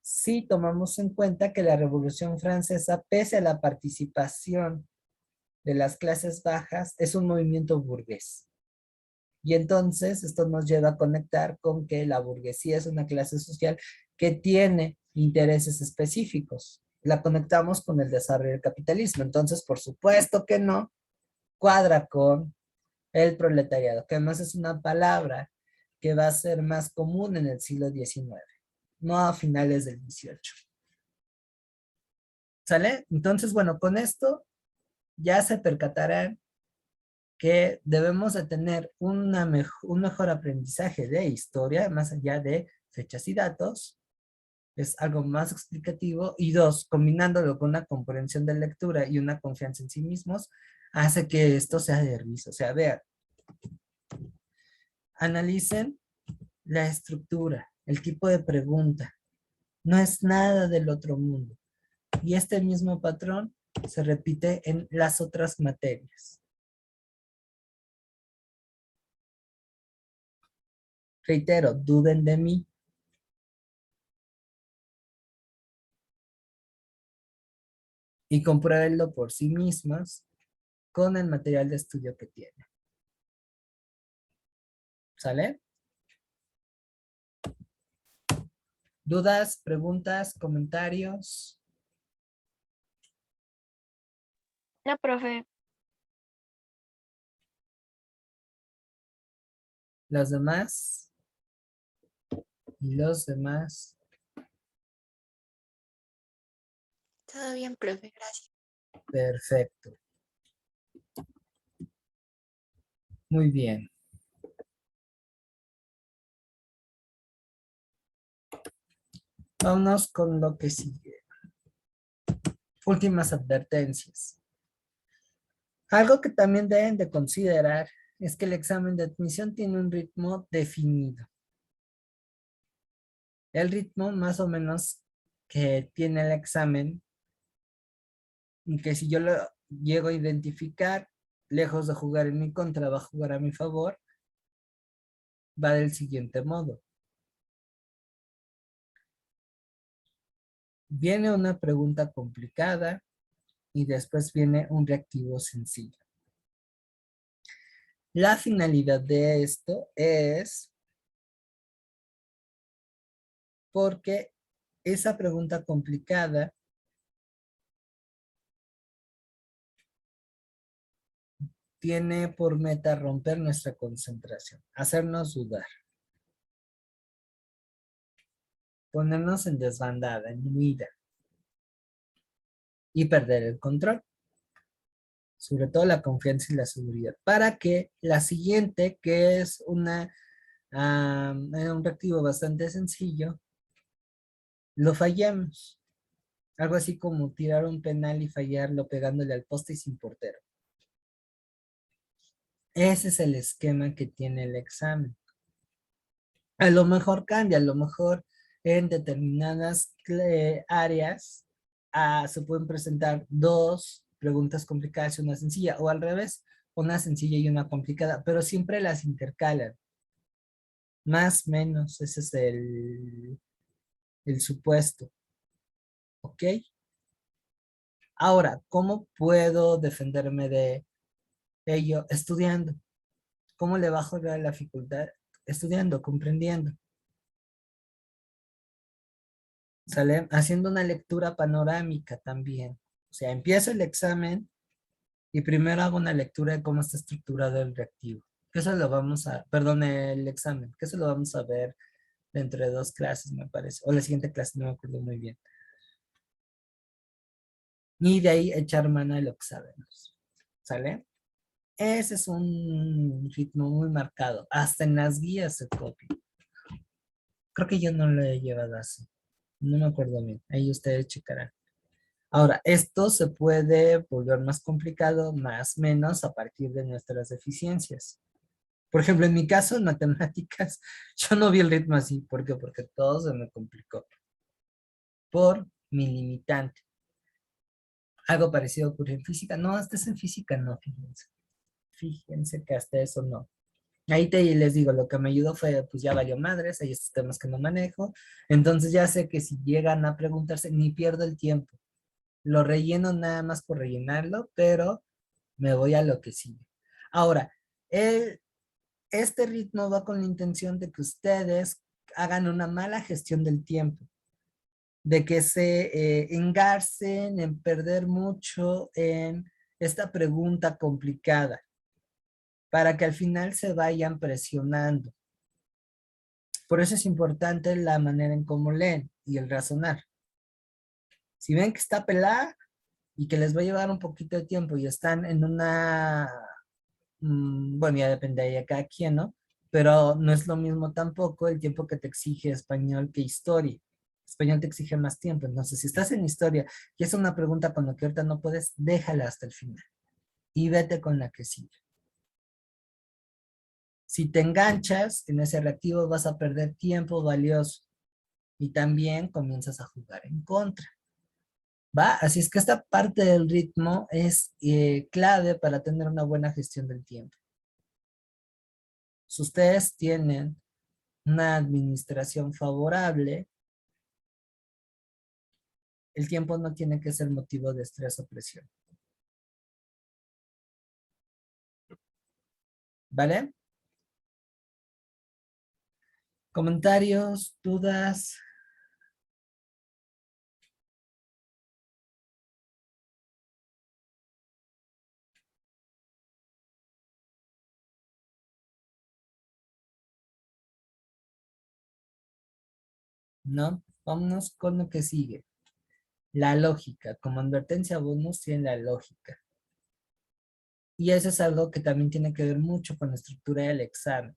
si tomamos en cuenta que la Revolución Francesa, pese a la participación de las clases bajas, es un movimiento burgués. Y entonces esto nos lleva a conectar con que la burguesía es una clase social que tiene intereses específicos. La conectamos con el desarrollo del capitalismo. Entonces, por supuesto que no cuadra con el proletariado, que además es una palabra que va a ser más común en el siglo XIX, no a finales del XVIII. ¿Sale? Entonces, bueno, con esto ya se percatarán que debemos de tener un mejor aprendizaje de historia, más allá de fechas y datos, es algo más explicativo, y dos, combinándolo con una comprensión de lectura y una confianza en sí mismos, hace que esto sea de risa. O sea, vean, analicen la estructura, el tipo de pregunta, no es nada del otro mundo. Y este mismo patrón se repite en las otras materias. Reitero, duden de mí. Y compruébenlo por sí mismas con el material de estudio que tienen. ¿Sale? ¿Dudas, preguntas, comentarios? No, profe. ¿Los demás? ¿Y los demás? Todo bien, profe, gracias. Perfecto. Muy bien. Vámonos con lo que sigue. Últimas advertencias. Algo que también deben de considerar es que el examen de admisión tiene un ritmo definido. El ritmo más o menos que tiene el examen, y que si yo lo llego a identificar, lejos de jugar en mi contra, va a jugar a mi favor, va del siguiente modo. Viene una pregunta complicada y después viene un reactivo sencillo. La finalidad de esto es porque esa pregunta complicada tiene por meta romper nuestra concentración, hacernos dudar, ponernos en desbandada, en huida y perder el control, sobre todo la confianza y la seguridad, para que la siguiente, que es un reactivo bastante sencillo, lo fallemos. Algo así como tirar un penal y fallarlo pegándole al poste y sin portero. Ese es el esquema que tiene el examen. A lo mejor cambia, a lo mejor en determinadas áreas se pueden presentar dos preguntas complicadas y una sencilla, o al revés, una sencilla y una complicada, pero siempre las intercalan. Más o menos, ese es el supuesto. ¿Ok? Ahora, ¿cómo puedo defenderme de ello? Estudiando. ¿Cómo le bajo la dificultad? Estudiando, comprendiendo. ¿Sale? Haciendo una lectura panorámica también. O sea, empiezo el examen y primero hago una lectura de cómo está estructurado el reactivo. Que eso lo vamos a, perdón, el examen, que eso lo vamos a ver dentro de 2 clases, me parece. O la siguiente clase, no me acuerdo muy bien. Y de ahí echar mano de lo que sabemos. ¿Sale? Ese es un ritmo muy marcado. Hasta en las guías se copia. Creo que yo no lo he llevado así. No me acuerdo bien. Ahí ustedes checarán. Ahora, esto se puede volver más complicado, más menos, a partir de nuestras deficiencias. Por ejemplo, en mi caso, en matemáticas, yo no vi el ritmo así. ¿Por qué? Porque todo se me complicó. Por mi limitante. Algo parecido ocurre en física. No, hasta es en física, no, fíjense. Fíjense que hasta eso no. Ahí les digo, lo que me ayudó fue, pues ya valió madres, hay estos temas que no manejo. Entonces ya sé que si llegan a preguntarse, ni pierdo el tiempo. Lo relleno nada más por rellenarlo, pero me voy a lo que sigue. Ahora, este ritmo va con la intención de que ustedes hagan una mala gestión del tiempo, de que se engarcen en perder mucho en esta pregunta complicada, para que al final se vayan presionando. Por eso es importante la manera en cómo leen y el razonar. Si ven que está pelada y que les va a llevar un poquito de tiempo y están en una, bueno, ya depende de cada quien, ¿no? Pero no es lo mismo tampoco el tiempo que te exige español que historia. Español te exige más tiempo. Entonces, si estás en historia y es una pregunta con la que ahorita no puedes, déjala hasta el final y vete con la que sigue. Si te enganchas en ese reactivo, vas a perder tiempo valioso y también comienzas a jugar en contra. ¿Va? Así es que esta parte del ritmo es clave para tener una buena gestión del tiempo. Si ustedes tienen una administración favorable, el tiempo no tiene que ser motivo de estrés o presión. ¿Vale? ¿Comentarios? ¿Dudas? ¿No? Vámonos con lo que sigue. La lógica. Como advertencia bonus tiene la lógica. Y eso es algo que también tiene que ver mucho con la estructura del examen.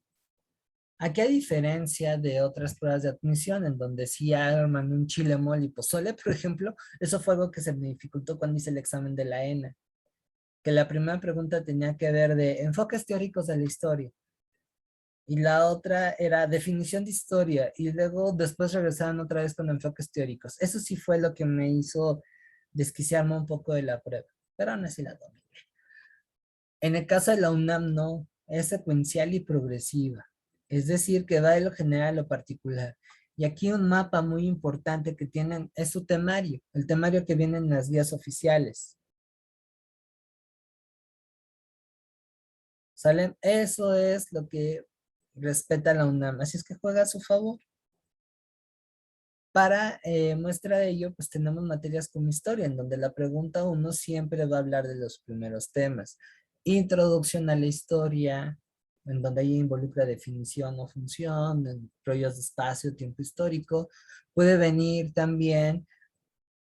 Aquí, a diferencia de otras pruebas de admisión, en donde sí arman un chile, mole y pozole, por ejemplo, eso fue algo que se me dificultó cuando hice el examen de la ENA. Que la primera pregunta tenía que ver de enfoques teóricos de la historia. Y la otra era definición de historia. Y luego después regresaban otra vez con enfoques teóricos. Eso sí fue lo que me hizo desquiciarme un poco de la prueba. Pero aún así la dominé. En el caso de la UNAM no, es secuencial y progresiva. Es decir, que va de lo general a lo particular. Y aquí un mapa muy importante que tienen es su temario, el temario que viene en las guías oficiales. ¿Salen? Eso es lo que respeta la UNAM. Así es que juega a su favor. Para muestra de ello, pues tenemos materias como historia, en donde la pregunta 1 siempre va a hablar de los primeros temas. Introducción a la historia, en donde ahí involucra definición o función, rollos de espacio, tiempo histórico. Puede venir también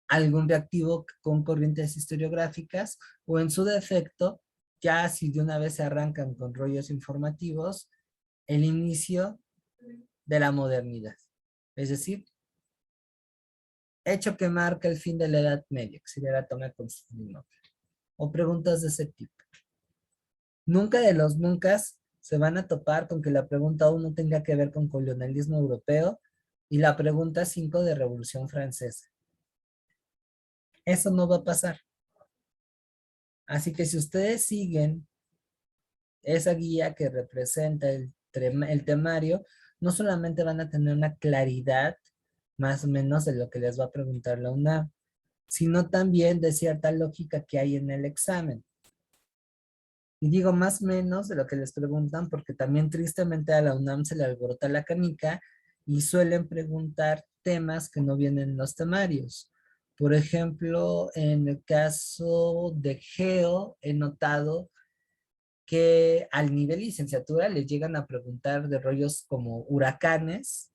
algún reactivo con corrientes historiográficas, o en su defecto, ya si de una vez se arrancan con rollos informativos, el inicio de la modernidad. Es decir, hecho que marca el fin de la Edad Media, que sería la toma de Constantinopla. O preguntas de ese tipo. Nunca de los nunca se van a topar con que la pregunta 1 tenga que ver con colonialismo europeo y la pregunta 5 de Revolución Francesa. Eso no va a pasar. Así que si ustedes siguen esa guía que representa el temario, no solamente van a tener una claridad más o menos de lo que les va a preguntar la UNAM, sino también de cierta lógica que hay en el examen. Y digo más o menos de lo que les preguntan, porque también tristemente a la UNAM se le alborota la canica y suelen preguntar temas que no vienen en los temarios. Por ejemplo, en el caso de Geo, he notado que al nivel licenciatura les llegan a preguntar de rollos como huracanes,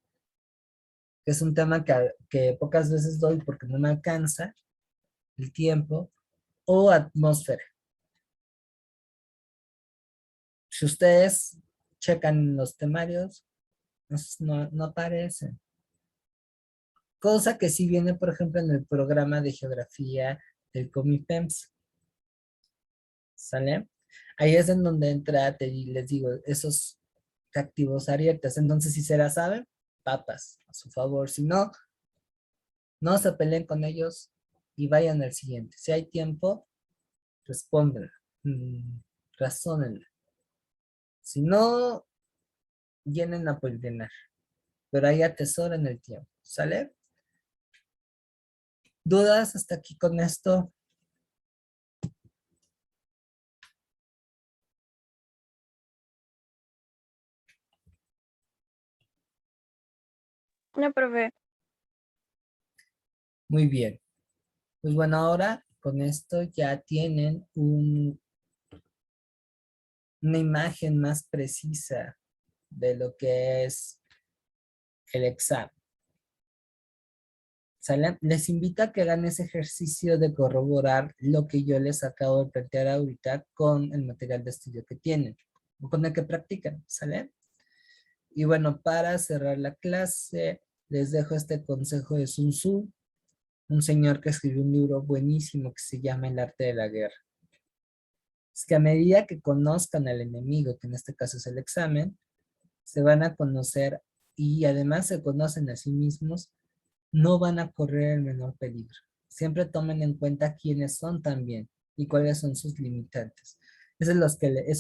que es un tema que pocas veces doy porque no me alcanza. el tiempo o atmósfera. Si ustedes checan los temarios, no aparecen. Cosa que sí viene, por ejemplo, en el programa de geografía del Comipems. ¿Sale? Ahí es en donde entra, les digo, esos activos abiertos. Entonces, si se la saben, papas, a su favor. Si no, no se peleen con ellos y vayan al siguiente. Si hay tiempo, respondan, razónenla. Si no, llenen a por llenar. Pero ahí atesoren el tiempo. ¿Sale? ¿Dudas hasta aquí con esto? No, profe. Muy bien. Pues bueno, ahora con esto ya tienen una imagen más precisa de lo que es el examen. ¿Sale? Les invito a que hagan ese ejercicio de corroborar lo que yo les acabo de plantear ahorita con el material de estudio que tienen o con el que practican. ¿Sale? Y bueno, para cerrar la clase, les dejo este consejo de Sun Tzu, un señor que escribió un libro buenísimo que se llama El arte de la guerra. Es que a medida que conozcan al enemigo, que en este caso es el examen, se van a conocer y además se conocen a sí mismos, no van a correr el menor peligro. Siempre tomen en cuenta quiénes son también y cuáles son sus limitantes. Eso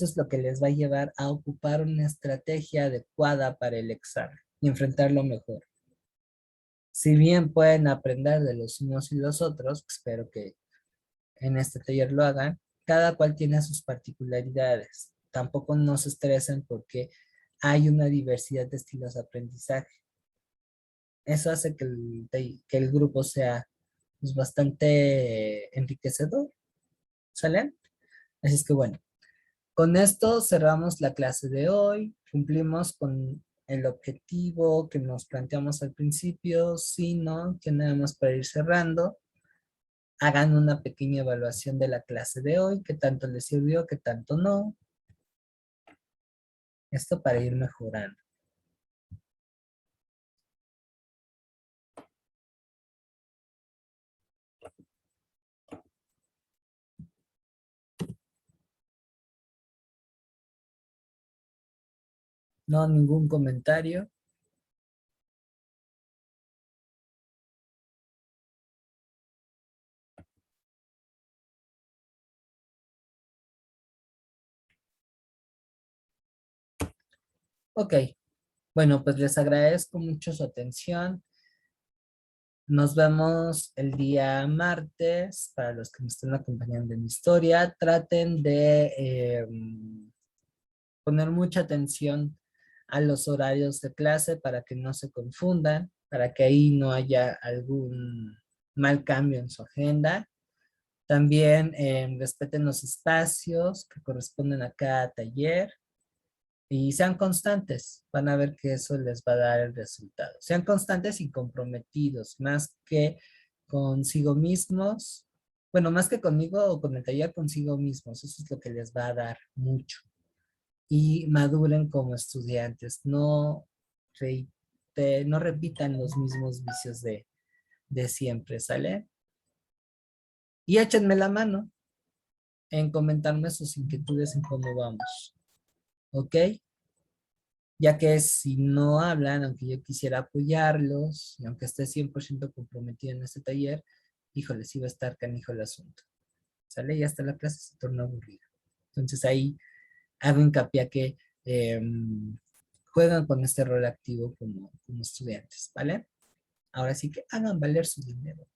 es lo que les va a llevar a ocupar una estrategia adecuada para el examen y enfrentarlo mejor. Si bien pueden aprender de los unos y los otros, espero que en este taller lo hagan, cada cual tiene sus particularidades. Tampoco no se estresen porque hay una diversidad de estilos de aprendizaje. Eso hace que el grupo sea pues, bastante enriquecedor. ¿Sale? Así es que bueno, con esto cerramos la clase de hoy. Cumplimos con el objetivo que nos planteamos al principio, sino que nada más para ir cerrando, hagan una pequeña evaluación de la clase de hoy, qué tanto les sirvió, qué tanto no. Esto para ir mejorando. No, ningún comentario. Ok, bueno, pues les agradezco mucho su atención. Nos vemos el día martes. Para los que me estén acompañando en mi historia, traten de poner mucha atención a los horarios de clase para que no se confundan, para que ahí no haya algún mal cambio en su agenda. También respeten los espacios que corresponden a cada taller y sean constantes. Van a ver que eso les va a dar el resultado. Sean constantes y comprometidos, más que consigo mismos. Bueno, más que conmigo o con el taller, consigo mismos. Eso es lo que les va a dar mucho. Y maduren como estudiantes. No repitan los mismos vicios de siempre, ¿sale? Y échenme la mano en comentarme sus inquietudes en cómo vamos, ¿ok? Ya que si no hablan, aunque yo quisiera apoyarlos, y aunque esté 100% comprometido en este taller, híjole, sí va a estar canijo el asunto, ¿sale? Y hasta la clase se torna aburrida. Entonces ahí hago hincapié a que juegan con este rol activo como estudiantes, ¿vale? Ahora sí que hagan valer su dinero.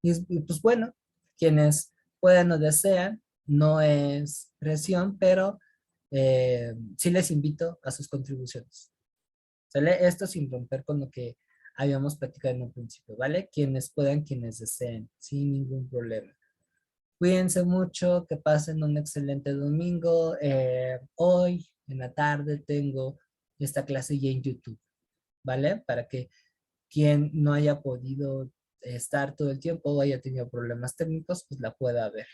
Y pues bueno, quienes puedan o desean, no es presión, pero sí les invito a sus contribuciones. ¿Sale? Esto sin romper con lo que habíamos platicado en un principio, ¿vale? Quienes puedan, quienes deseen, sin ningún problema. Cuídense mucho, que pasen un excelente domingo. Hoy en la tarde tengo esta clase ya en YouTube, ¿vale? Para que quien no haya podido estar todo el tiempo o haya tenido problemas técnicos, pues la pueda ver.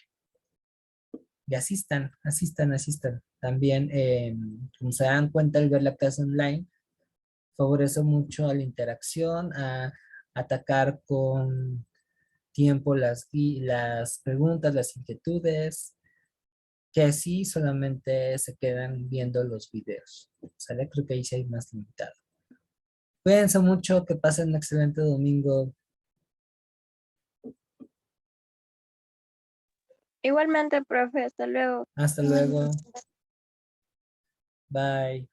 Y así están, así están, así están. También, como se dan cuenta, al ver la clase online, favorece mucho a la interacción, a atacar con tiempo las preguntas, las inquietudes, que así solamente se quedan viendo los videos. ¿Sale? Creo que ahí sí hay más limitado. Cuídense mucho, que pasen un excelente domingo. Igualmente, profe, hasta luego. Hasta Igualmente. luego. Bye.